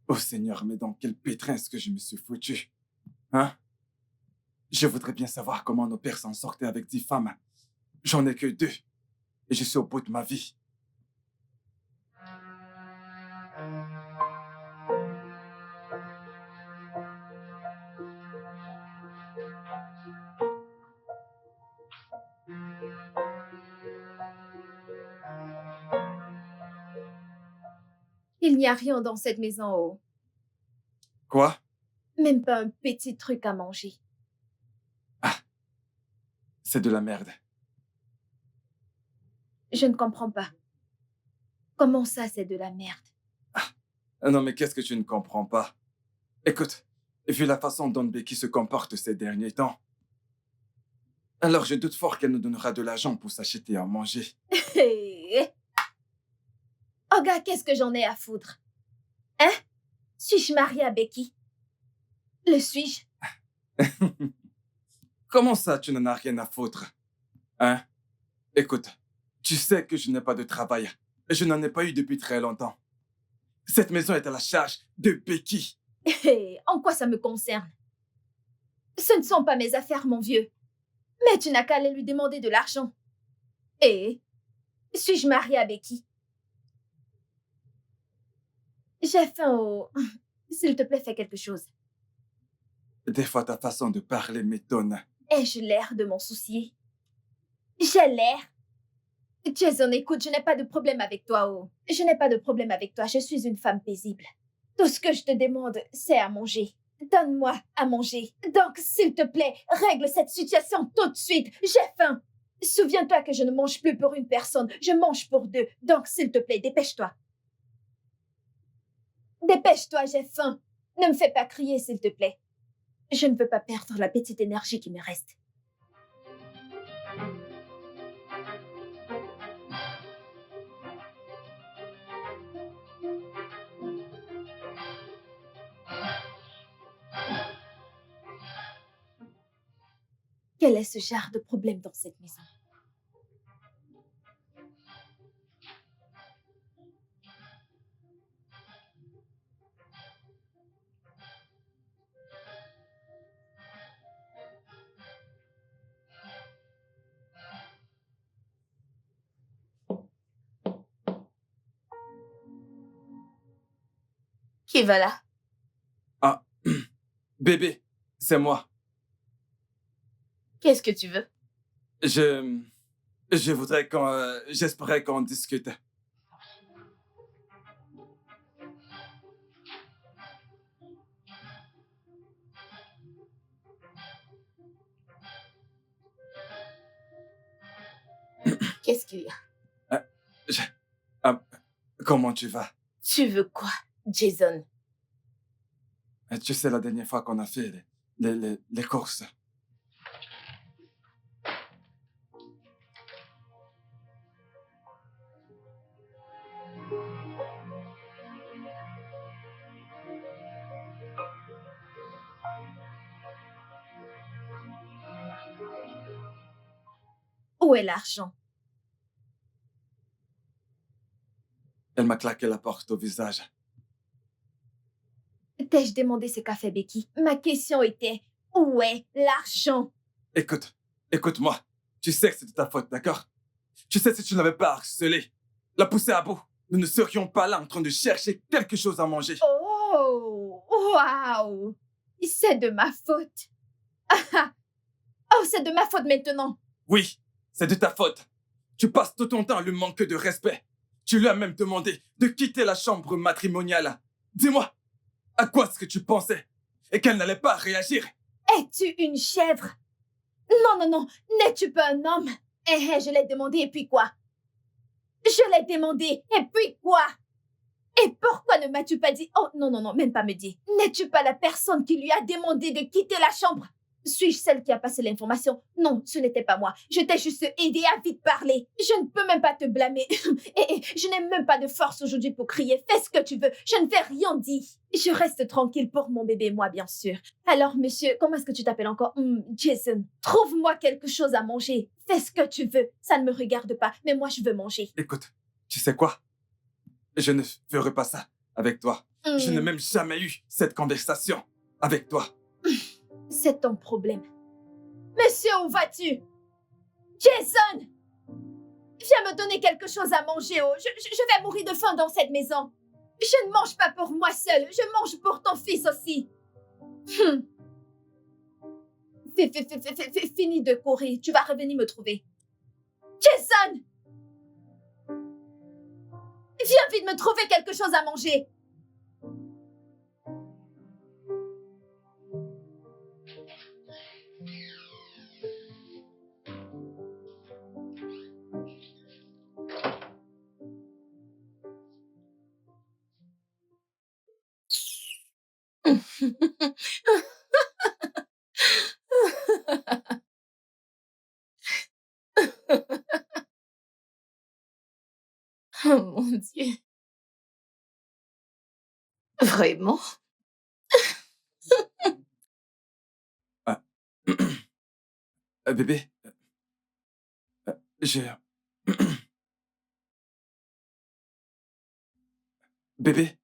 Oh Seigneur, mais dans quel pétrin est-ce que je me suis foutu? Hein? Je voudrais bien savoir comment nos pères s'en sortaient avec 10 femmes. J'en ai que 2. Et je suis au bout de ma vie. Il n'y a rien dans cette maison, oh. Quoi? Même pas un petit truc à manger. C'est de la merde. Je ne comprends pas. Comment ça, c'est de la merde? Non, mais qu'est-ce que tu ne comprends pas? Écoute, vu la façon dont Becky se comporte ces derniers temps, alors je doute fort qu'elle nous donnera de l'argent pour s'acheter à manger. Oh gars, qu'est-ce que j'en ai à foutre? Hein? Suis-je mariée à Becky? Le suis-je? Comment ça, tu n'en as rien à foutre? Hein? Écoute, tu sais que je n'ai pas de travail. Je n'en ai pas eu depuis très longtemps. Cette maison est à la charge de Becky. En quoi ça me concerne? Ce ne sont pas mes affaires, mon vieux. Mais tu n'as qu'à aller lui demander de l'argent. Suis-je mariée à Becky? J'ai faim au... S'il te plaît, fais quelque chose. Des fois, ta façon de parler m'étonne. Ai-je l'air de m'en soucier? J'ai l'air? Jason, écoute, je n'ai pas de problème avec toi, oh. Je n'ai pas de problème avec toi, je suis une femme paisible. Tout ce que je te demande, c'est à manger. Donne-moi à manger. Donc, s'il te plaît, règle cette situation tout de suite. J'ai faim. Souviens-toi que je ne mange plus pour une personne, je mange pour deux. Donc, s'il te plaît, dépêche-toi. Dépêche-toi, j'ai faim. Ne me fais pas crier, s'il te plaît. Je ne veux pas perdre la petite énergie qui me reste. Quel est ce genre de problème dans cette maison? Qui va là? Ah, bébé, c'est moi. Qu'est-ce que tu veux? Je voudrais j'espérais qu'on discute. Qu'est-ce qu'il y a? Euh, je- ah, comment tu vas? Tu veux quoi, Jason? Tu sais, la dernière fois qu'on a fait les courses, Où est l'argent? elle m'a claqué la porte au visage. T'ai-je demandé ce qu'a fait Becky? Ma question était, où est l'argent? Écoute-moi. Tu sais que c'est de ta faute, d'accord? Tu sais, si tu n'avais pas harcelé, la poussé à bout, nous ne serions pas là en train de chercher quelque chose à manger. Oh, waouh! C'est de ma faute. Oh, c'est de ma faute maintenant. Oui, c'est de ta faute. Tu passes tout ton temps à lui manquer de respect. Tu lui as même demandé de quitter la chambre matrimoniale. Dis-moi, à quoi est-ce que tu pensais? Et qu'elle n'allait pas réagir? Es-tu une chèvre? Non, non, non, n'es-tu pas un homme? Je l'ai demandé et puis quoi? Je l'ai demandé et puis quoi? Et pourquoi ne m'as-tu pas dit? Oh, non, non, non, même pas me dire. N'es-tu pas la personne qui lui a demandé de quitter la chambre? Suis-je celle qui a passé l'information? Non, ce n'était pas moi. Je t'ai juste aidé à vite parler. Je ne peux même pas te blâmer. Et je n'ai même pas de force aujourd'hui pour crier. Fais ce que tu veux. Je ne vais rien dire. Je reste tranquille pour mon bébé, moi, bien sûr. Alors, monsieur, comment est-ce que tu t'appelles encore? Jason, trouve-moi quelque chose à manger. Fais ce que tu veux. Ça ne me regarde pas, mais moi, je veux manger. Écoute, tu sais quoi? Je ne ferai pas ça avec toi. Je n'ai même jamais eu cette conversation avec toi. C'est ton problème. Monsieur, où vas-tu? Jason! Viens me donner quelque chose à manger, oh. Je vais mourir de faim dans cette maison. Je ne mange pas pour moi seule, je mange pour ton fils aussi. Fini de courir, tu vas revenir me trouver. Jason! Viens vite me trouver quelque chose à manger. Oh mon Dieu. Vraiment? Ah. Bébé, j'ai... Bébé,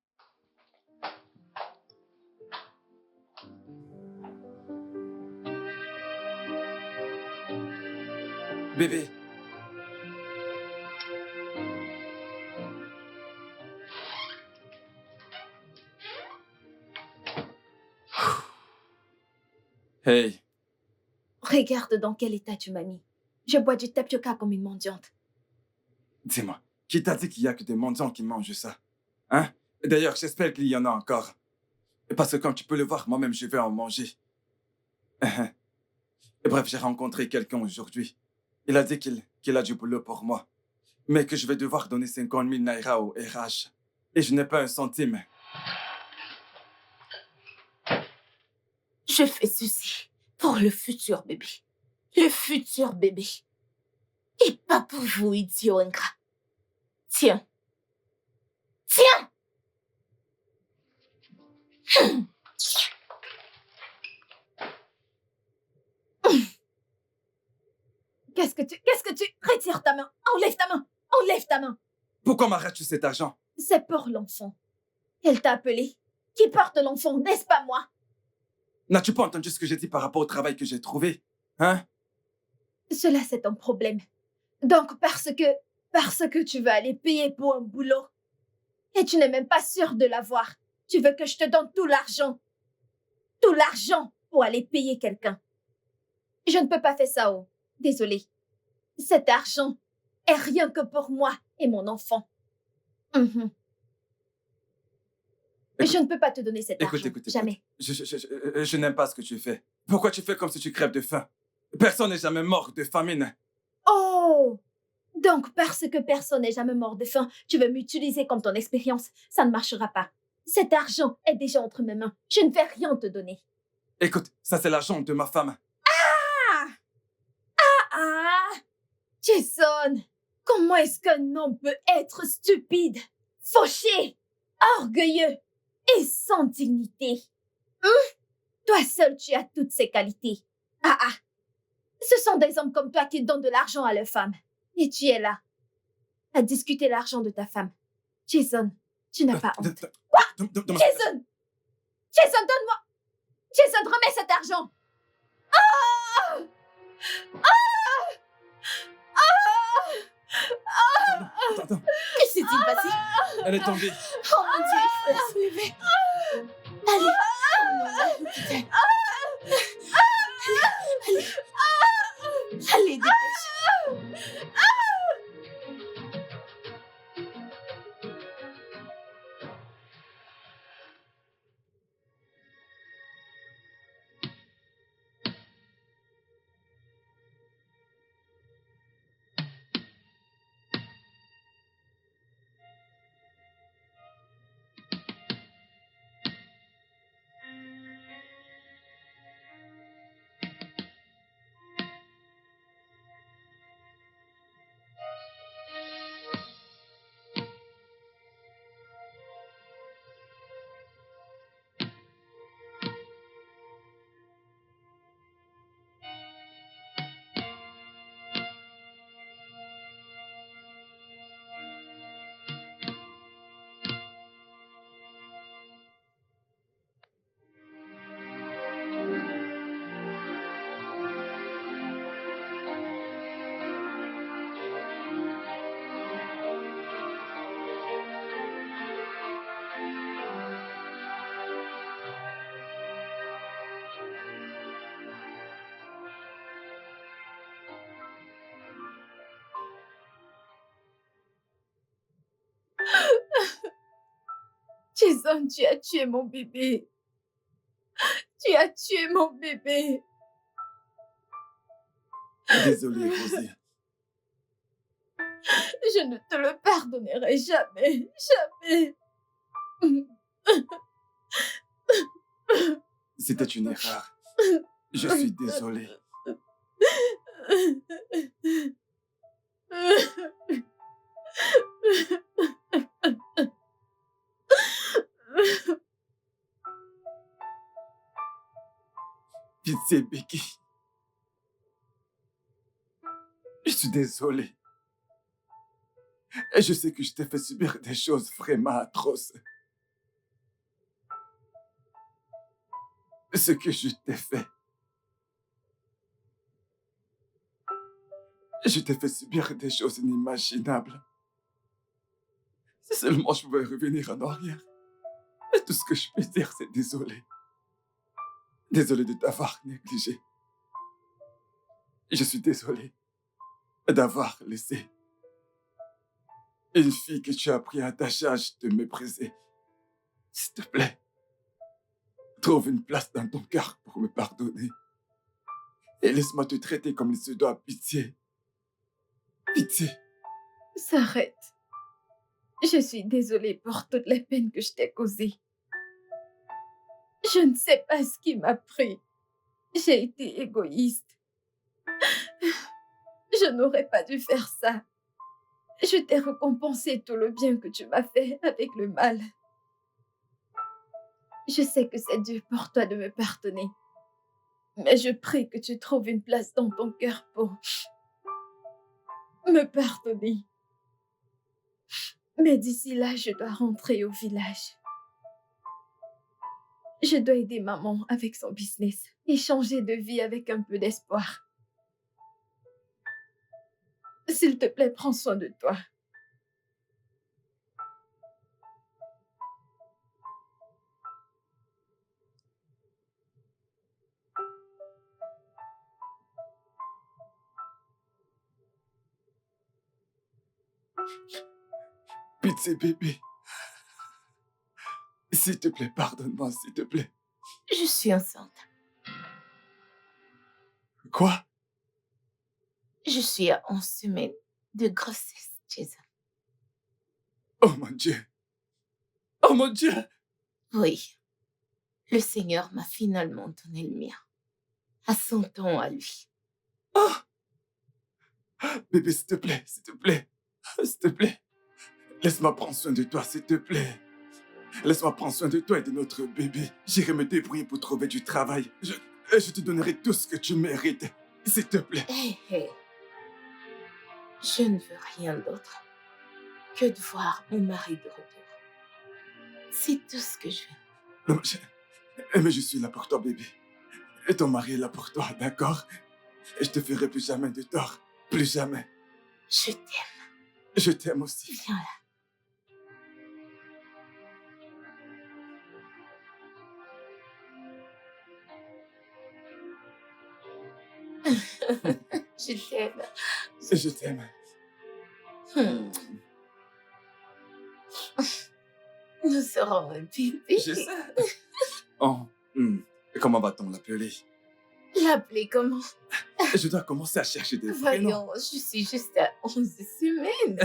bébé. Hey, Regarde dans quel état tu m'as mis. Je bois du tapioca comme une mendiante. dis-moi, qui t'a dit qu'il y a que des mendiants qui mangent ça? Hein? D'ailleurs, j'espère qu'il y en a encore. Parce que comme tu peux le voir, moi-même, je vais en manger. Bref, j'ai rencontré quelqu'un aujourd'hui. Il a dit qu'il a du boulot pour moi, mais que je vais devoir donner 50 000 naira au RH. Et je n'ai pas un centime. Je fais ceci pour le futur bébé. Le futur bébé. Et pas pour vous, idiot ingrat. Tiens. Tiens! Qu'est-ce que tu... Retire ta main. Enlève ta main. Enlève ta main. Pourquoi m'arrêtes-tu cet argent? C'est pour l'enfant. Elle t'a appelé. Qui porte l'enfant, n'est-ce pas moi? N'as-tu pas entendu ce que j'ai dit par rapport au travail que j'ai trouvé? Hein? Cela, c'est ton problème. Donc, parce que tu veux aller payer pour un boulot et tu n'es même pas sûr de l'avoir, tu veux que je te donne tout l'argent pour aller payer quelqu'un. Je ne peux pas faire ça, oh. Désolée. Cet argent est rien que pour moi et mon enfant. Mhm. Écoute, Je ne peux pas te donner cet argent. écoute. Jamais. Je n'aime pas ce que tu fais. Pourquoi tu fais comme si tu crèves de faim? Personne n'est jamais mort de famine. Oh! Donc, parce que personne n'est jamais mort de faim, tu veux m'utiliser comme ton expérience. Ça ne marchera pas. Cet argent est déjà entre mes mains. Je ne vais rien te donner. Écoute, ça c'est l'argent de ma femme. Ah! Jason! Comment est-ce qu'un homme peut être stupide, fauché, orgueilleux et sans dignité? Toi seul, tu as toutes ces qualités. Ce sont des hommes comme toi qui donnent de l'argent à leurs femmes. Et tu es là, à discuter l'argent de ta femme. Jason, tu n'as pas honte. Jason! Jason, donne-moi! Jason, remets cet argent! Attends, Que s'est-il passé? elle est tombée. Oh mon Dieu, il faut la soulever. Allez. Oh non, putain. Allez, dépêche. Jason, tu as tué mon bébé. Tu as tué mon bébé. Désolé, Rosie. Je ne te le pardonnerai jamais. Jamais. C'était une erreur. Je suis désolé. Pitié, Becky. Je suis désolé. Et je sais que je t'ai fait subir des choses vraiment atroces. Ce que je t'ai fait. Je t'ai fait subir des choses inimaginables. Si seulement je pouvais revenir en arrière. Et tout ce que je peux dire, c'est désolé. Désolé de t'avoir négligé. Je suis désolé d'avoir laissé une fille que tu as pris à ta charge te mépriser. S'il te plaît, trouve une place dans ton cœur pour me pardonner. Et laisse-moi te traiter comme il se doit. Pitié. Pitié. S'arrête. Je suis désolée pour toutes les peines que je t'ai causées. Je ne sais pas ce qui m'a pris. J'ai été égoïste. Je n'aurais pas dû faire ça. Je t'ai récompensé tout le bien que tu m'as fait avec le mal. Je sais que c'est dur pour toi de me pardonner. Mais je prie que tu trouves une place dans ton cœur pour me pardonner. Mais d'ici là, je dois rentrer au village. Je dois aider maman avec son business et changer de vie avec un peu d'espoir. S'il te plaît, prends soin de toi. Pitié, bébé. S'il te plaît, pardonne-moi, s'il te plaît. Je suis enceinte. Quoi? Je suis à 11 semaines de grossesse, Jason. Oh mon Dieu. Oh mon Dieu. Oui, le Seigneur m'a finalement donné le mien. À son temps à lui. Oh. Bébé, s'il te plaît, s'il te plaît. S'il te plaît. Laisse-moi prendre soin de toi, s'il te plaît. Laisse-moi prendre soin de toi et de notre bébé. J'irai me débrouiller pour trouver du travail. Je te donnerai tout ce que tu mérites. S'il te plaît. Hé, hé. Je ne veux rien d'autre que de voir mon mari de retour. C'est tout ce que je veux. Non, mais je suis là pour toi, bébé. Et ton mari est là pour toi, d'accord? Et je te ferai plus jamais de tort. Plus jamais. Je t'aime. Je t'aime aussi. Viens là. Je t'aime. Je t'aime. Hmm. Nous serons un bébé. Je sais. Oh, comment va-t-on l'appeler? L'appeler comment? Je dois commencer à chercher des prénoms. Voyons, je suis juste à 11 semaines.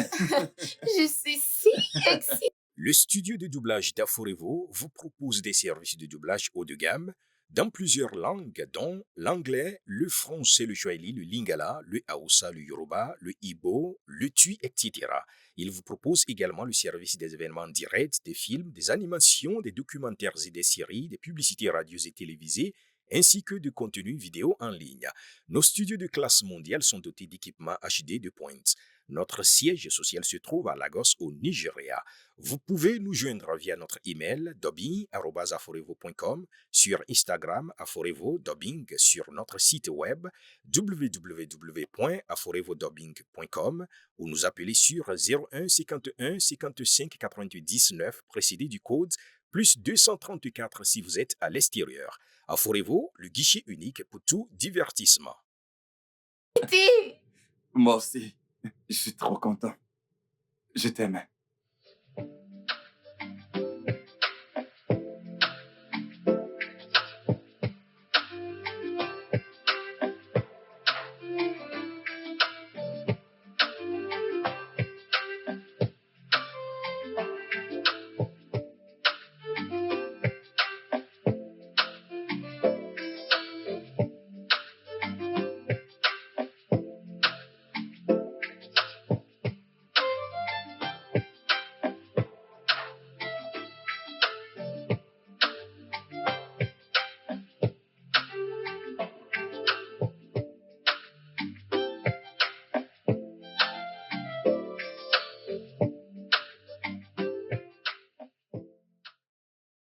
Je suis si excitée. Le studio de doublage d'Aforevo vous propose des services de doublage haut de gamme dans plusieurs langues, dont l'anglais, le français, le swahili, le lingala, le hausa, le yoruba, le igbo, le tui, etc. Il vous propose également le service des événements directs, des films, des animations, des documentaires et des séries, des publicités radios et télévisées, ainsi que de contenus vidéo en ligne. Nos studios de classe mondiale sont dotés d'équipements HD de pointe. Notre siège social se trouve à Lagos, au Nigeria. Vous pouvez nous joindre via notre email dubbing@aforevo.com, sur Instagram Aforevo Dubbing, sur notre site web www.aforevodubbing.com ou nous appeler sur 01 51 55 99 précédé du code plus 234 si vous êtes à l'extérieur. Aforevo, le guichet unique pour tout divertissement. Moi aussi. Je suis trop content. Je t'aime.